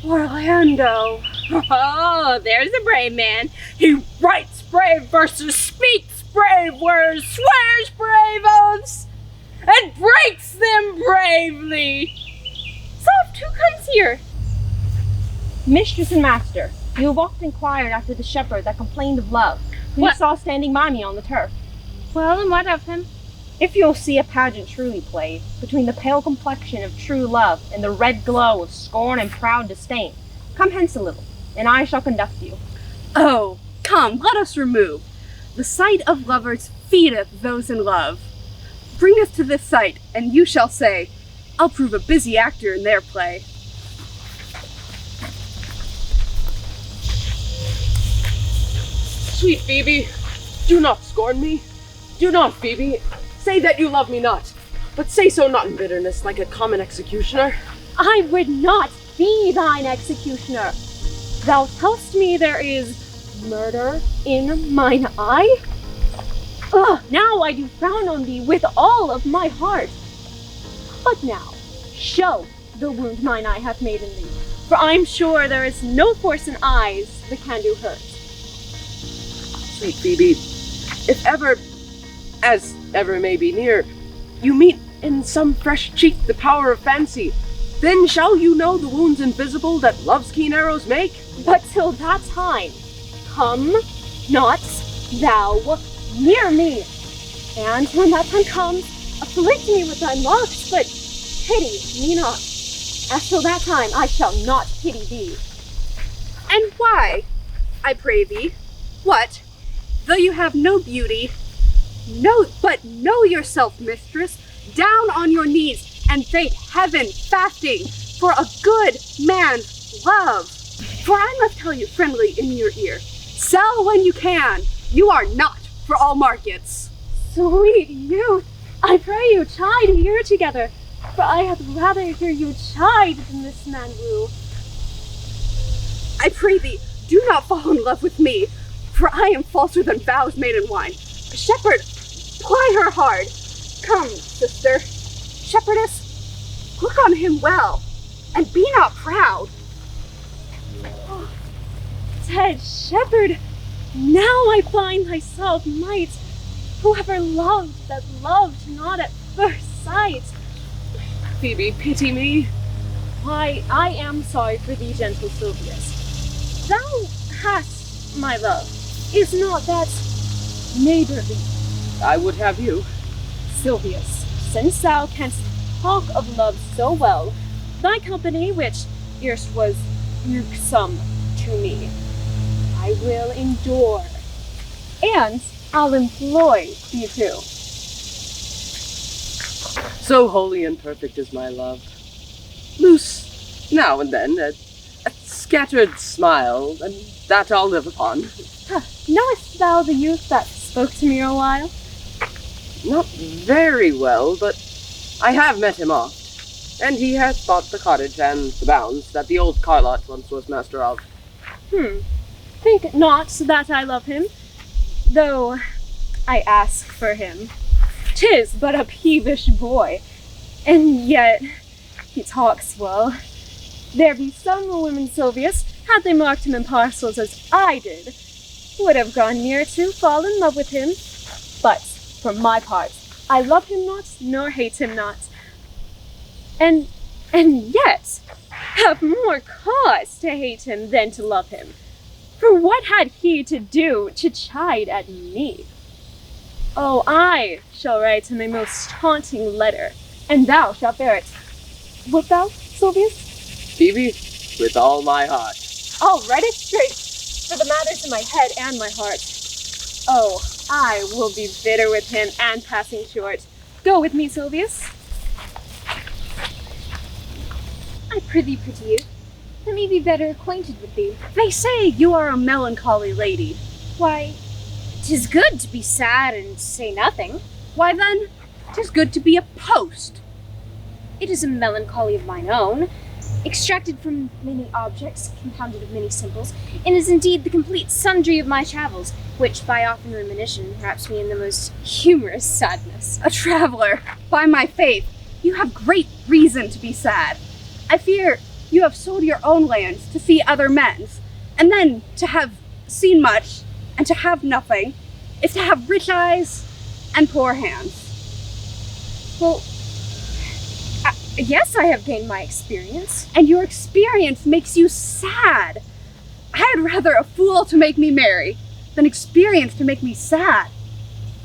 Orlando?
Oh, there's a brave man. He writes brave verses, speaks brave words, swears brave oaths, and breaks them bravely. Soft, who comes here?
Mistress and master, you have often inquired after the shepherd that complained of love, who you saw standing by me on the turf.
Well, and what of him?
If you'll see a pageant truly played, between the pale complexion of true love and the red glow of scorn and proud disdain, come hence a little, and I shall conduct you.
Oh, come, let us remove. The sight of lovers feedeth those in love. Bring us to this sight, and you shall say, I'll prove a busy actor in their play.
Sweet Phoebe, do not scorn me. Do not, Phoebe. Say that you love me not, but say so not in bitterness like a common executioner.
I would not be thine executioner. Thou tell'st me there is murder in mine eye? Now I do frown on thee with all of my heart. But now, show the wound mine eye hath made in thee, for I'm sure there is no force in eyes that can do hurt.
Sweet Phoebe, if ever, as ever may be near, you meet in some fresh cheek the power of fancy, then shall you know the wounds invisible that love's keen arrows make.
But till that time, come not thou near me. And when that time comes, afflict me with thy locks, but pity me not. As till that time, I shall not pity thee.
And why, I pray thee? What? Though you have no beauty, but know yourself, mistress, down on your knees and thank heaven, fasting, for a good man's love. For I must tell you friendly in your ear, sell when you can, you are not for all markets.
Sweet youth, I pray you chide here together, for I had rather hear you chide than this man woo.
I pray thee, do not fall in love with me, for I am falser than vows made in wine. Shepherd, ply her hard. Come, sister. Shepherdess, look on him well, and be not proud.
Oh, dead shepherd, now I find thyself might. Whoever loved that loved not at first sight.
Phoebe, pity me.
Why, I am sorry for thee, gentle Sylvius. Thou hast my love. Is not that neighborly?
I would have you.
Sylvius, since thou canst talk of love so well, thy company, which erst was irksome to me, I will endure, and I'll employ thee too.
So holy and perfect is my love. Loose now and then at scattered smile, and that I'll live upon.
Knowest thou the youth that spoke to me a while?
Not very well, but I have met him oft. And he hath bought the cottage and the bounds that the old Carlot once was master of.
Think not that I love him, though I ask for him. 'Tis but a peevish boy, and yet he talks well. There be some women, Sylvius, had they marked him in parcels as I did, would have gone near to fall in love with him. But, for my part, I love him not, nor hate him not. And yet have more cause to hate him than to love him. For what had he to do to chide at me? Oh, I shall write him a most taunting letter, and thou shalt bear it. Wilt thou, Sylvius?
Phoebe, with all my heart.
I'll write it straight, for the matter's in my head and my heart. Oh, I will be bitter with him and passing short. Go with me, Sylvius.
I prithee, pretty youth, let me be better acquainted with thee.
They say you are a melancholy lady.
Why, 'tis good to be sad and say nothing.
Why then, 'tis good to be a post.
It is a melancholy of mine own, extracted from many objects, compounded of many simples, and is indeed the complete sundry of my travels, which by often reminiscence wraps me in the most humorous sadness.
A traveler, by my faith, you have great reason to be sad. I fear you have sold your own lands to see other men's, and then to have seen much and to have nothing is to have rich eyes and poor hands.
Well, yes, I have gained my experience.
And your experience makes you sad. I had rather a fool to make me merry than experience to make me sad.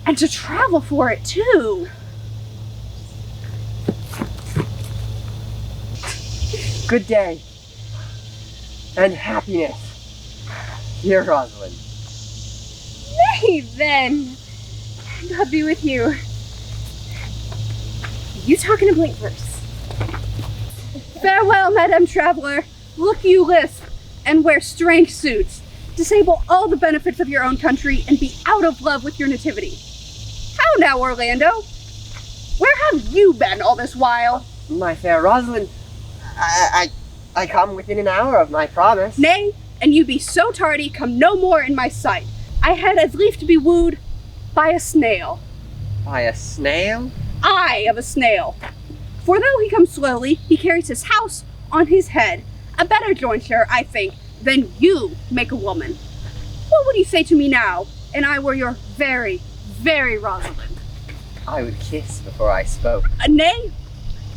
And to travel for it too.
Good day and happiness, dear Rosalind.
Nay then, God be with you.
You talk in a blank verse.
Farewell, Madame Traveler. Look you lisp and wear strange suits. Disable all the benefits of your own country and be out of love with your nativity. How now, Orlando? Where have you been all this while?
My fair Rosalind, I come within an hour of my promise.
Nay, and you be so tardy, come no more in my sight. I had as lief to be wooed by a snail.
By a snail?
I of a snail. For though he comes slowly, he carries his house on his head. A better jointure, I think, than you make a woman. What would you say to me now, and I were your very, very Rosalind?
I would kiss before I spoke.
Nay,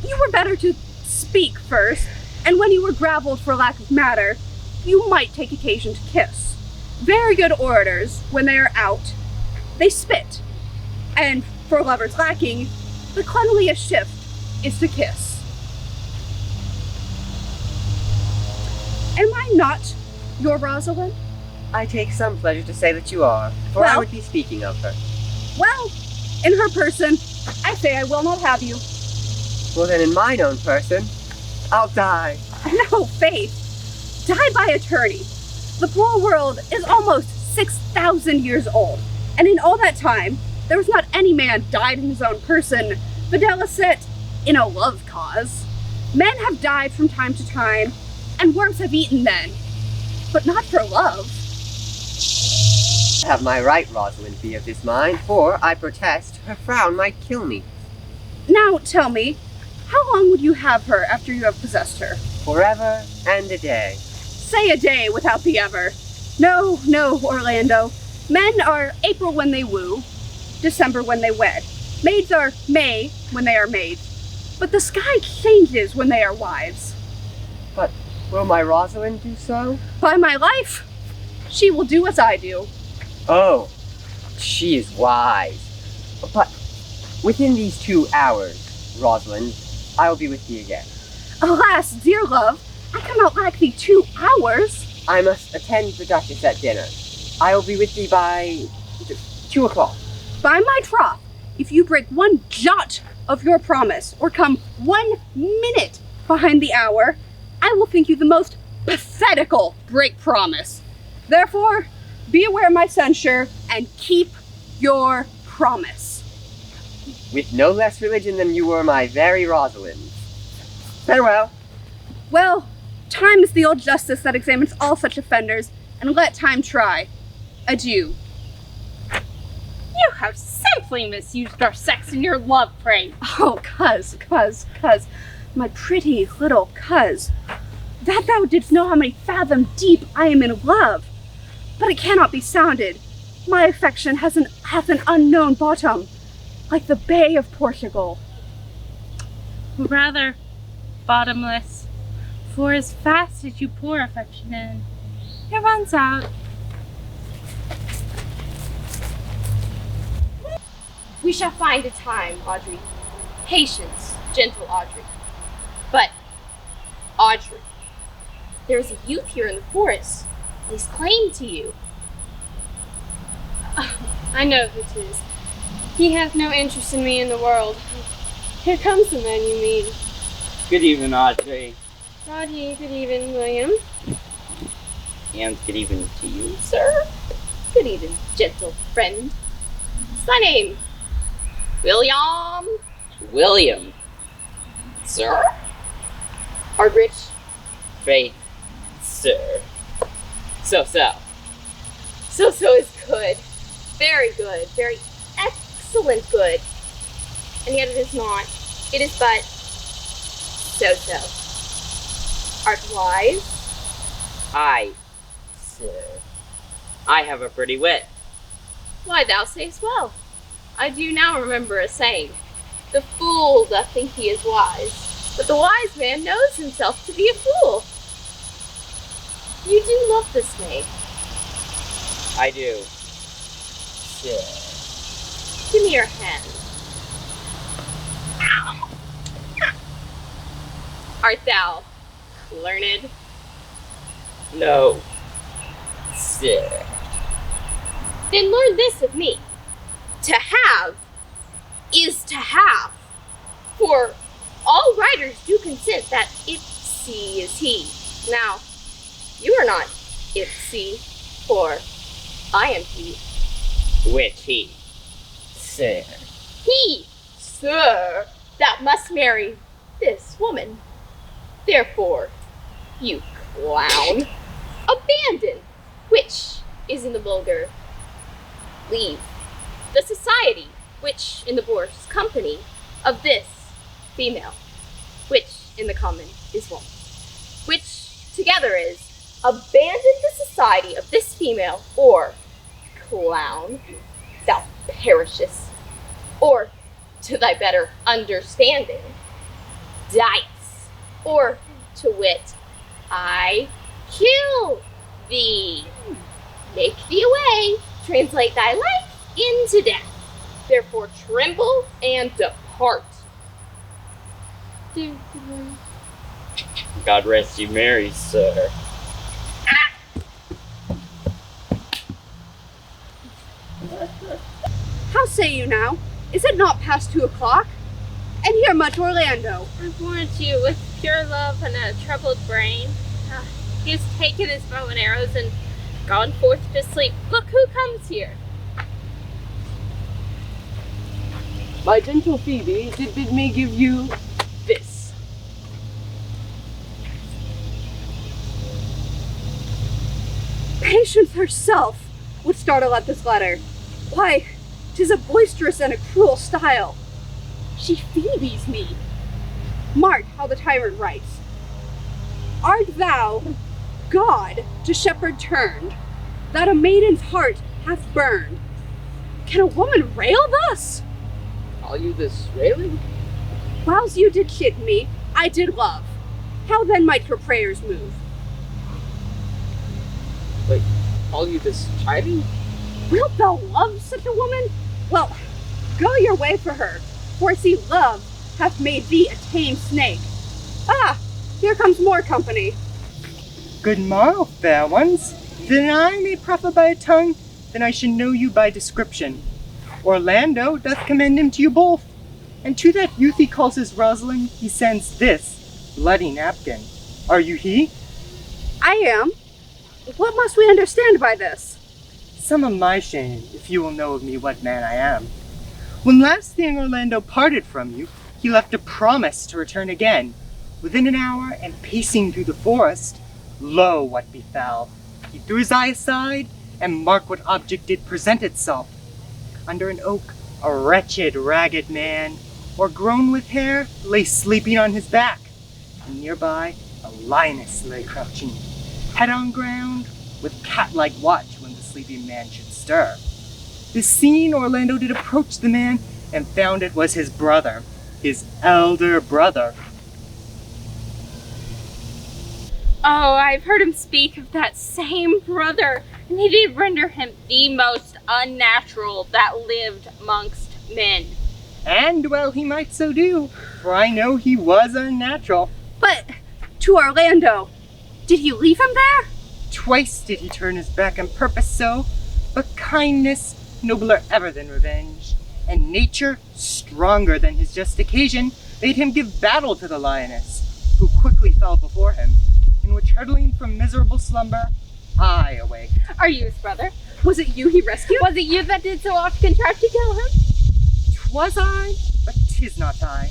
you were better to speak first, and when you were gravelled for lack of matter, you might take occasion to kiss. Very good orators, when they are out, they spit. And for lovers lacking, the cleanliest shift is to kiss. Am I not your Rosalind?
I take some pleasure to say that you are, for I would be speaking of her.
Well, in her person, I say I will not have you.
Well then, in mine own person, I'll die.
No, Faith. Die by attorney. The poor world is almost 6,000 years old, and in all that time, there was not any man died in his own person, videlicet in a love cause. Men have died from time to time, and worms have eaten men, but not for love.
Have my right, Rosalind, be of this mind, for, I protest, her frown might kill me.
Now tell me, how long would you have her after you have possessed her?
Forever and a day.
Say a day without the ever. No, no, Orlando. Men are April when they woo, December when they wed. Maids are May when they are maids. But the sky changes when they are wives.
But will my Rosalind do so?
By my life, she will do as I do.
Oh, she is wise. But within these 2 hours, Rosalind, I will be with thee again.
Alas, dear love, I cannot lack thee 2 hours.
I must attend the Duchess at dinner. I will be with thee by 2 o'clock.
By my troth, if you break one jot of your promise or come 1 minute behind the hour, I will think you the most
pathetical break promise. Therefore, be aware of my censure and keep your promise.
With no less religion than you were my very Rosalind. Farewell.
Well, time is the old justice that examines all such offenders, and let time try. Adieu.
You have simply misused our sex in your love praise.
Oh, cuz, my pretty little cuz, that thou didst know how many fathom deep I am in love. But it cannot be sounded. My affection hath an unknown bottom, like the Bay of Portugal.
Rather bottomless, for as fast as you pour affection in, it runs out.
We shall find a time, Audrey. Patience, gentle Audrey. But, Audrey, there is a youth here in the forest. Lays claim to you.
I know who 'tis. He hath no interest in me in the world. Here comes the man you mean.
Good evening, Audrey.
Roddy, good evening, William.
And good evening to you.
Sir, good evening, gentle friend. What's thy name? William.
William. Sir?
Art rich?
Great, sir. So.
So is good. Very good. Very excellent good. And yet it is not. It is but so. Art wise?
Aye, sir. I have a pretty wit.
Why, thou sayest well. I do now remember a saying. The fool doth think he is wise, but the wise man knows himself to be a fool. You do love this maid.
I do. Sir.
Give me your hand. Art thou learned?
No, sir.
Then learn this of me. To have is to have. For all writers do consent that ipsi is he. Now, you are not ipsi, for I am he.
Which he? Sir.
He, sir, that must marry this woman. Therefore, you clown, abandon, which is in the vulgar, leave the society, which in the bourse company of this female, which in the common is woman, which together is abandon the society of this female, or clown, thou perishest, or to thy better understanding, dice, or to wit, I kill thee, make thee away, translate thy life into death. Therefore tremble and depart.
God rest you merry, sir.
How say you now? Is it not past 2 o'clock? And here much Orlando.
I warrant you, with pure love and a troubled brain. He has taken his bow and arrows and gone forth to sleep. Look who comes here.
My gentle Phoebe did bid me give you this.
Patience herself would startle at this letter. Why, 'tis a boisterous and a cruel style. She Phoebes me. Mark how the tyrant writes. Art thou, God, to shepherd turned, that a maiden's heart hath burned? Can a woman rail thus?
Call you this railing?
Whiles you did chid me, I did love. How then might your prayers move?
Wait, call you this chiding?
Wilt thou love such a woman? Well, go your way for her, for I see love hath made thee a tame snake. Ah, here comes more company.
Good morrow, fair ones. Then I may proffer by a tongue, then I should know you by description. Orlando doth commend him to you both, and to that youth he calls his Rosalind he sends this bloody napkin. Are you he?
I am. What must we understand by this?
Some of my shame, if you will know of me what man I am. When last young Orlando parted from you, he left a promise to return again. Within an hour, and pacing through the forest, lo, what befell. He threw his eye aside, and mark what object did present itself. Under an oak, a wretched, ragged man, o'ergrown with hair, lay sleeping on his back. And nearby, a lioness lay crouching, head on ground, with cat-like watch when the sleeping man should stir. This seen, Orlando did approach the man, and found it was his brother, his elder brother.
Oh, I've heard him speak of that same brother, and he did render him the most unnatural that lived amongst men.
And well he might so do, for I know he was unnatural.
But to Orlando, did he leave him there?
Twice did he turn his back on purpose so, but kindness, nobler ever than revenge, and nature, stronger than his just occasion, bade him give battle to the lioness, who quickly fell before him, in which hurtling from miserable slumber, I awake.
Are you his brother?
Was it you he rescued?
Was it you that did so oft contrive to kill him?
'Twas I, but 'tis not I.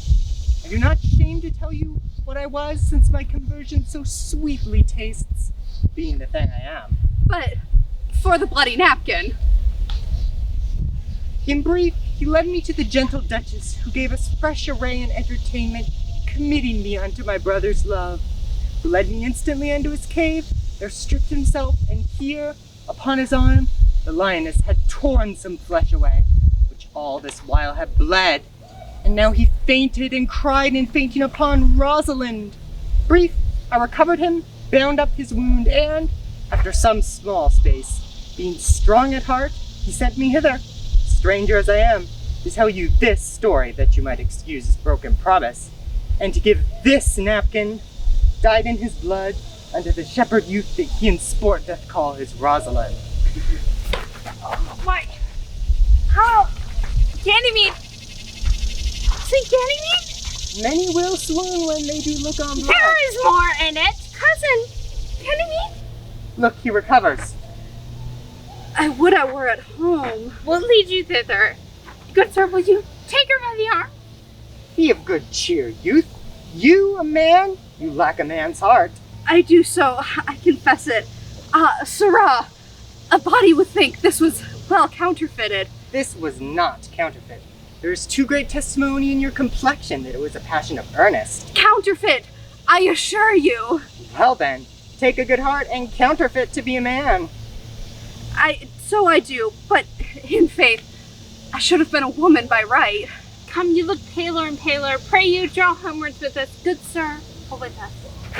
I do not shame to tell you what I was, since my conversion so sweetly tastes, being the thing I am.
But for the bloody napkin.
In brief, he led me to the gentle Duchess, who gave us fresh array and entertainment, committing me unto my brother's love, who led me instantly unto his cave, there stripped himself, and here, upon his arm, the lioness had torn some flesh away, which all this while had bled, and now he fainted and cried in fainting upon Rosalind. Brief, I recovered him, bound up his wound, and, after some small space, being strong at heart, he sent me hither, stranger as I am, to tell you this story that you might excuse his broken promise, and to give this napkin, dyed in his blood, unto the shepherd youth that he in sport doth call his Rosalind.
Why? How? Ganymede! Say Ganymede?
Many will swoon when they do look on blood.
There is more in it! Cousin! Ganymede?
Look, he recovers.
I would I were at home.
We'll lead you thither. Good sir, will you take her by the arm?
Be of good cheer, youth. You, a man? You lack a man's heart.
I do so, I confess it. Sirrah, a body would think this was well counterfeited.
This was not counterfeit. There is too great testimony in your complexion that it was a passion of earnest.
Counterfeit, I assure you.
Well then, take a good heart and counterfeit to be a man.
So I do, but in faith, I should have been a woman by right.
Come, you look paler and paler. Pray you draw homewards with us, good sir, or with us.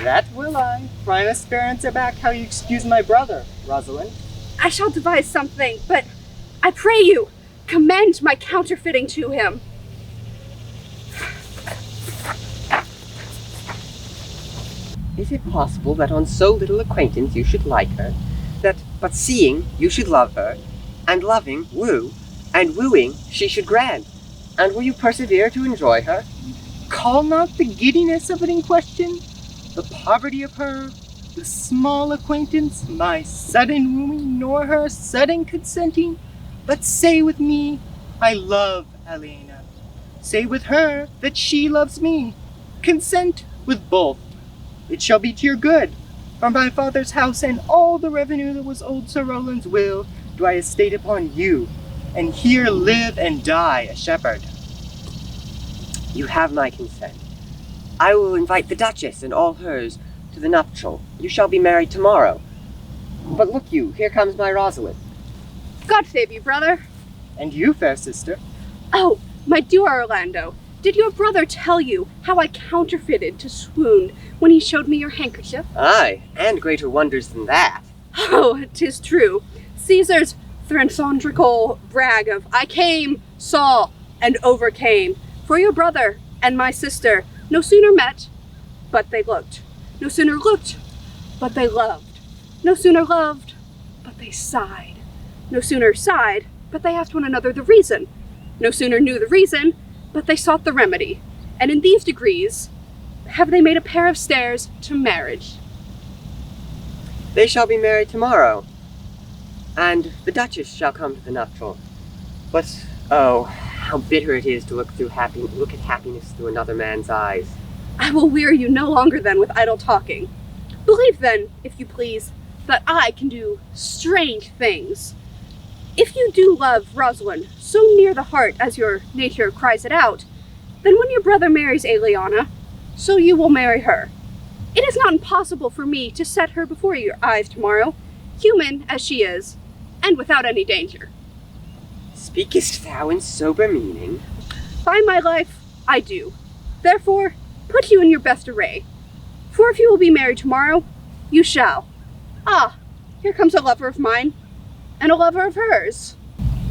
That will I, for I must bear answer back how you excuse my brother, Rosalind.
I shall devise something, but I pray you, commend my counterfeiting to him.
Is it possible that on so little acquaintance you should like her, that but seeing you should love her, and loving woo, and wooing she should grant? And will you persevere to enjoy her?
Call not the giddiness of it in question, the poverty of her, the small acquaintance, my sudden wooing, nor her sudden consenting, but say with me, I love Helena. Say with her that she loves me. Consent with both. It shall be to your good. From my father's house and all the revenue that was old Sir Rowland's will, do I estate upon you, and here live and die a shepherd.
You have my consent. I will invite the Duchess and all hers to the nuptial. You shall be married tomorrow. But look you, here comes my Rosalind.
God save you, brother.
And you, fair sister.
Oh, my dear Orlando, did your brother tell you how I counterfeited to swoon when he showed me your handkerchief?
Aye, and greater wonders than that.
Oh, 'tis true. Caesar's threnthondrical brag of I came, saw, and overcame for your brother and my sister no sooner met, but they looked. No sooner looked, but they loved. No sooner loved, but they sighed. No sooner sighed, but they asked one another the reason. No sooner knew the reason, but they sought the remedy. And in these degrees have they made a pair of stairs to marriage.
They shall be married tomorrow, and the Duchess shall come to the nuptial. But, oh, how bitter it is to look at happiness through another man's eyes.
I will weary you no longer then with idle talking. Believe then, if you please, that I can do strange things. If you do love Rosalind so near the heart as your nature cries it out, then when your brother marries Eliana, so you will marry her. It is not impossible for me to set her before your eyes tomorrow, human as she is, and without any danger.
Speakest thou in sober meaning?
By my life, I do. Therefore, put you in your best array. For if you will be married tomorrow, you shall. Ah, here comes a lover of mine, and a lover of hers.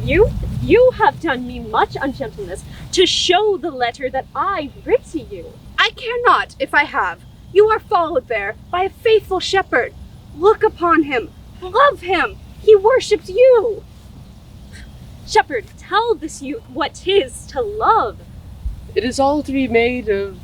You have done me much ungentleness to show the letter that I writ to you.
I care not if I have. You are followed there by a faithful shepherd. Look upon him. Love him. He worships you.
Shepherd, tell this youth what 'tis to love.
It is all to be made of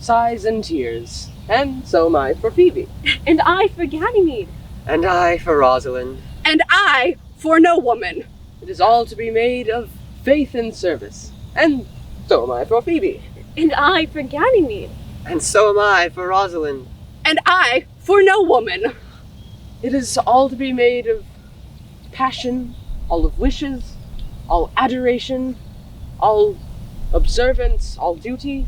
sighs and tears, and so am I for Phoebe.
And I for Ganymede.
And I for Rosalind.
And I for no woman.
It is all to be made of faith and service, and so am I for Phoebe.
And I for Ganymede.
And so am I for Rosalind.
And I for no woman.
It is all to be made of passion, all of wishes, all adoration, all observance, all duty,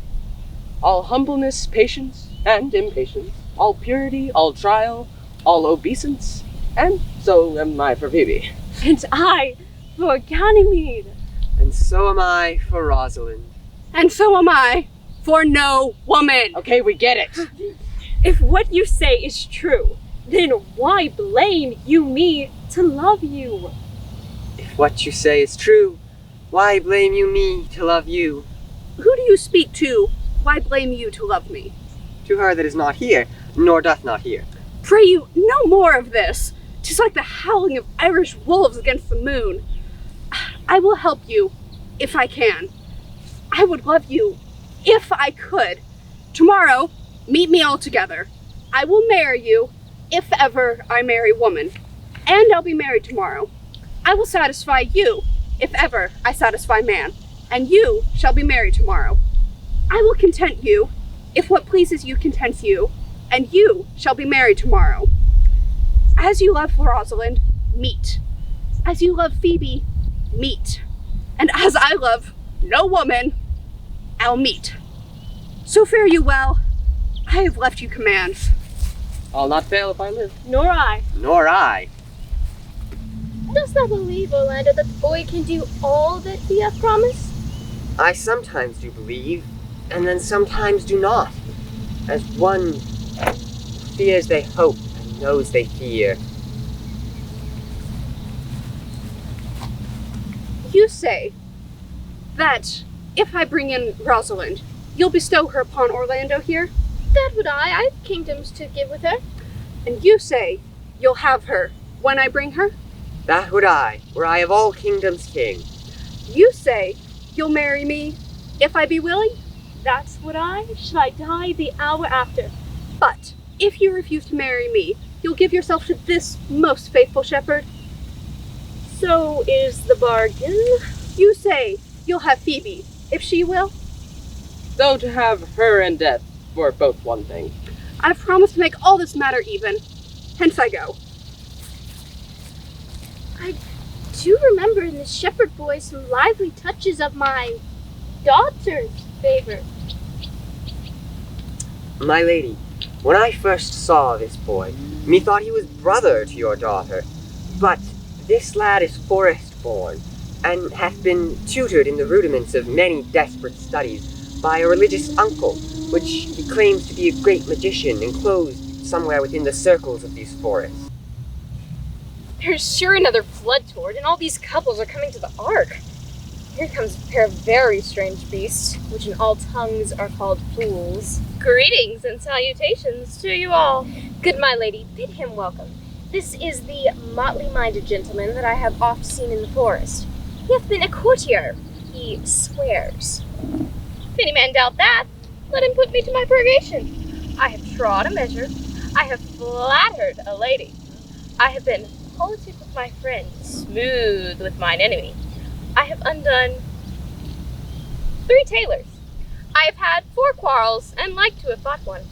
all humbleness, patience, and impatience, all purity, all trial, all obeisance, and so am I for Phoebe.
And I for Ganymede.
And so am I for Rosalind.
And so am I for no woman.
Okay, we get it.
If what you say is true, then why blame you me to love you?
If what you say is true, why blame you me to love you?
Who do you speak to? Why blame you to love me?
To her that is not here, nor doth not hear.
Pray you, no more of this. 'Tis like the howling of Irish wolves against the moon. I will help you, if I can. I would love you, if I could. Tomorrow, meet me all together. I will marry you, if ever I marry woman. And I'll be married tomorrow. I will satisfy you, if ever I satisfy man. And you shall be married tomorrow. I will content you, if what pleases you contents you. And you shall be married tomorrow. As you love Rosalind, meet. As you love Phoebe, meet. And as I love no woman, I'll meet. So fare you well. I have left you commands.
I'll not fail if I live.
Nor I.
Nor I.
Dost thou believe, Orlando, that the boy can do all that he hath promised?
I sometimes do believe, and then sometimes do not. As one fears they hope, and knows they fear.
You say that if I bring in Rosalind, you'll bestow her upon Orlando here?
That would I. I've kingdoms to give with her.
And you say you'll have her when I bring her?
That would I, were I of all kingdoms king.
You say you'll marry me if I be willing?
That's what I shall I die the hour after.
But if you refuse to marry me, you'll give yourself to this most faithful shepherd?
So is the bargain?
You say you'll have Phoebe, if she will?
Though to have her and death were both one thing.
I've promised to make all this matter even. Hence I go.
I do remember in the shepherd boy some lively touches of my daughter's favor.
My lady, when I first saw this boy, methought he was brother to your daughter. But this lad is forest born, and hath been tutored in the rudiments of many desperate studies by a religious uncle, which he claims to be a great magician enclosed somewhere within the circles of these forests.
There's sure another flood toward, and all these couples are coming to the ark. Here comes a pair of very strange beasts, which in all tongues are called fools. Greetings and salutations to you all. Good my lady, bid him welcome. This is the motley-minded gentleman that I have oft seen in the forest. He hath been a courtier, he swears. If any man doubt that, let him put me to my purgation. I have trod a measure.
I have flattered a lady. I have been politic with my friend, smooth with mine enemy. I have undone 3 tailors. I have had 4 quarrels, and like to have fought one.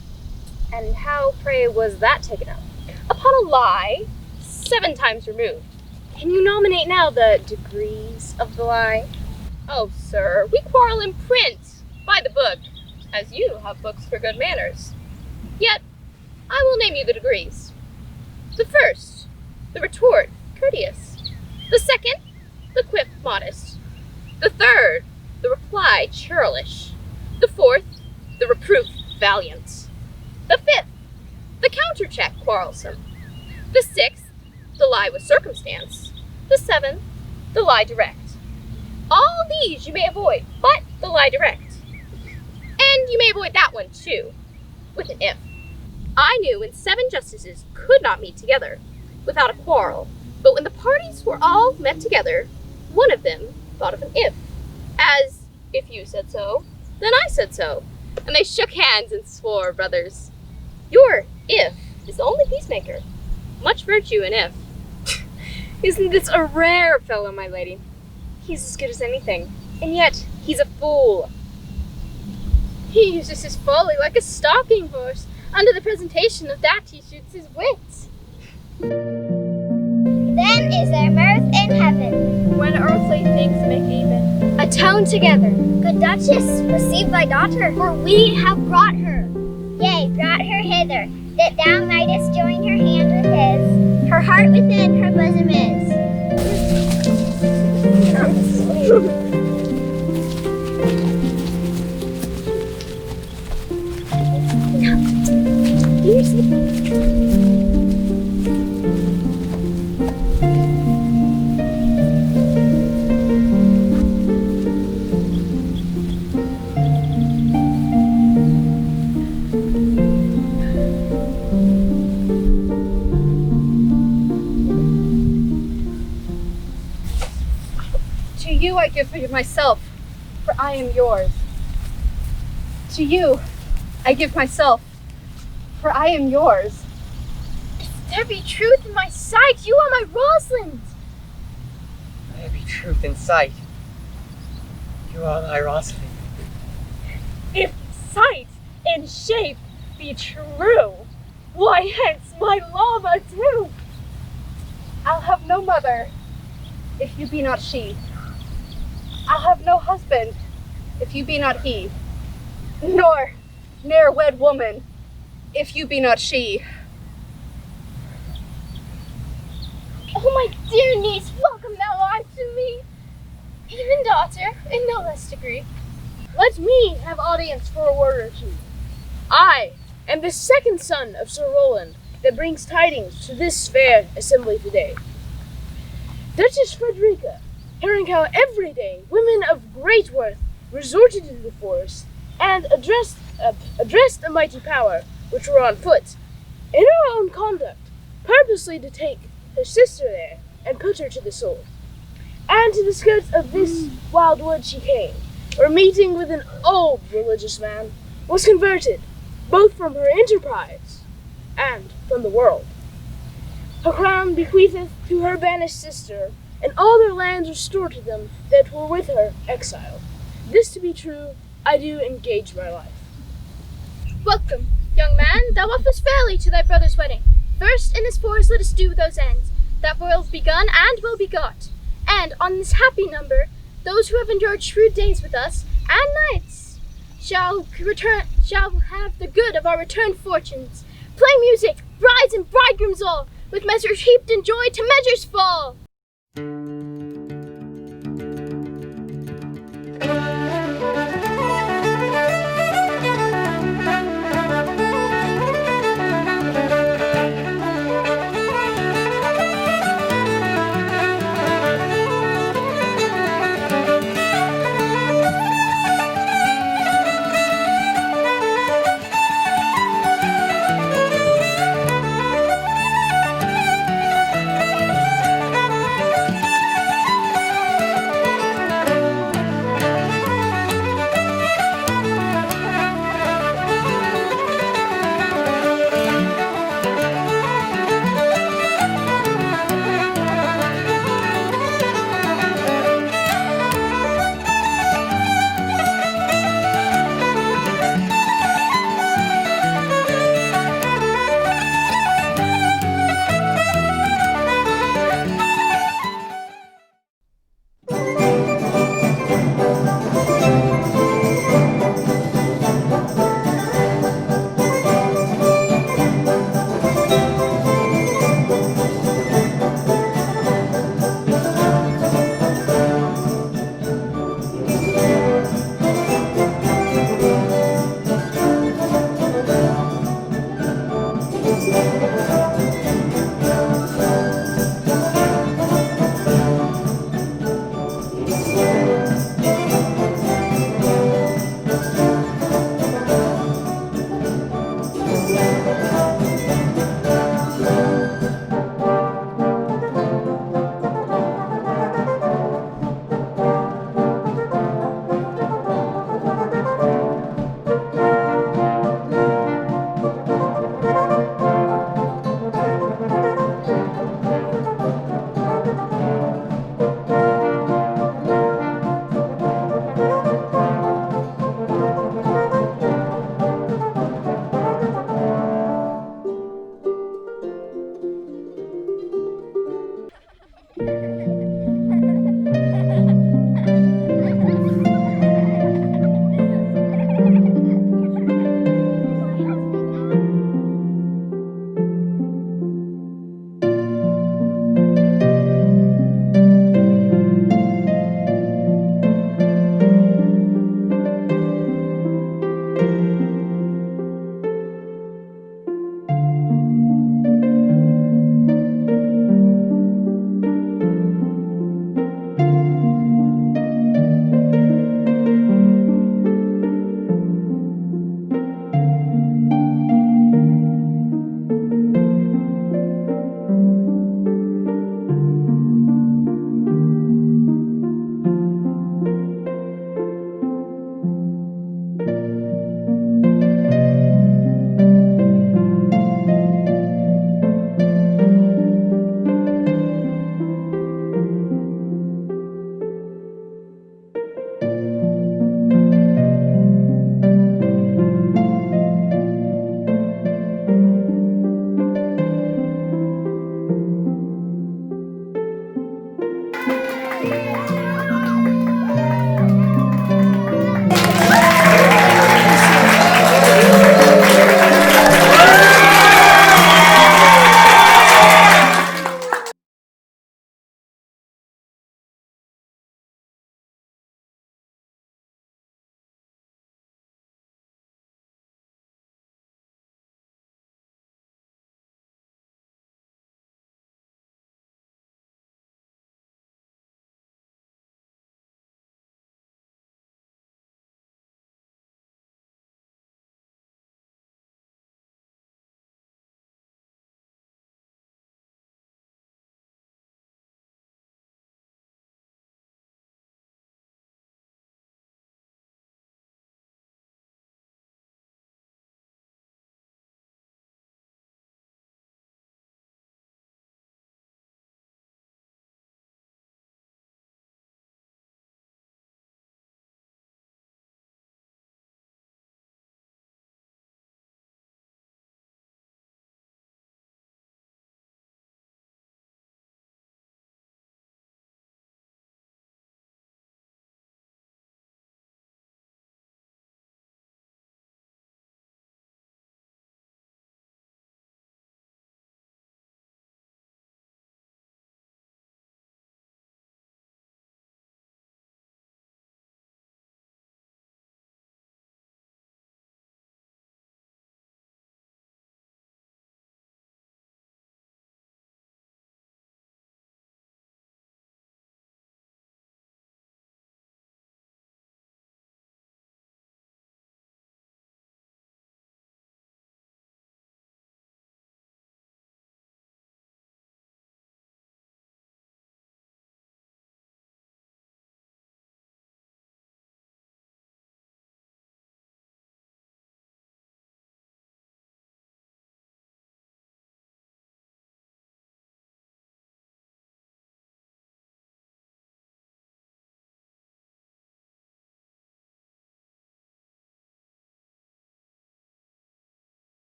And how, pray, was that taken up? Upon a lie, 7 times removed. Can you nominate now the degrees of the lie? Oh, sir, we quarrel in print, by the book, as you have books for good manners. Yet, I will name you the degrees. The first, the retort, courteous. The second, the quip, modest. The third, the reply, churlish. The fourth, the reproof, valiant. The fifth, the counter-check, quarrelsome. The sixth, the lie with circumstance. The seventh, the lie direct. All these you may avoid, but the lie direct. And you may avoid that one too, with an if. I knew when 7 justices could not meet together without a quarrel, but when the parties were all met together, one of them thought of an if, as if you said so, then I said so, and they shook hands and swore, brothers. Your if is the only peacemaker. Much virtue in if.
Isn't this a rare fellow, my lady? He's as good as anything, and yet he's a fool. He uses his folly like a stalking horse. Under the presentation of that he shoots his wit.
Then is there mirth in heaven,
when earthly things make even.
atone together. Good Duchess, receive thy daughter, for we have brought her. Yea, brought her hither, that thou mightest join her hand with his. Her heart within her bosom is.
To you I give myself, for I am yours. To you I give myself, for I am yours.
If there be truth in my sight, you are my Rosalind.
There be truth in sight. You are my Rosalind.
If sight and shape be true, why hence my lava too?
I'll have no mother, if you be not she. I'll have no husband, if you be not he. Nor ne'er wed woman, if you be not she.
Oh, my dear niece, welcome thou art to me. Even daughter, in no less degree.
Let me have audience for a word or two. I am the second son of Sir Roland that brings tidings to this fair assembly today. Duchess Frederica, hearing how every day women of great worth resorted to the forest and addressed a mighty power which were on foot, in her own conduct, purposely to take her sister there and put her to the sword. And to the skirts of this wild wood she came, where meeting with an old religious man, was converted, both from her enterprise and from the world. Her crown bequeatheth to her banished sister, and all their lands restored to them that were with her exiled. This to be true, I do engage my life.
Welcome, young man, thou offers fairly to thy brother's wedding. First in this forest let us do those ends, that boil's begun and will be got. And on this happy number, those who have endured shrewd days with us, and nights, shall have the good of our returned fortunes. Play music, brides and bridegrooms all, with measures heaped in joy to measures fall.
Thank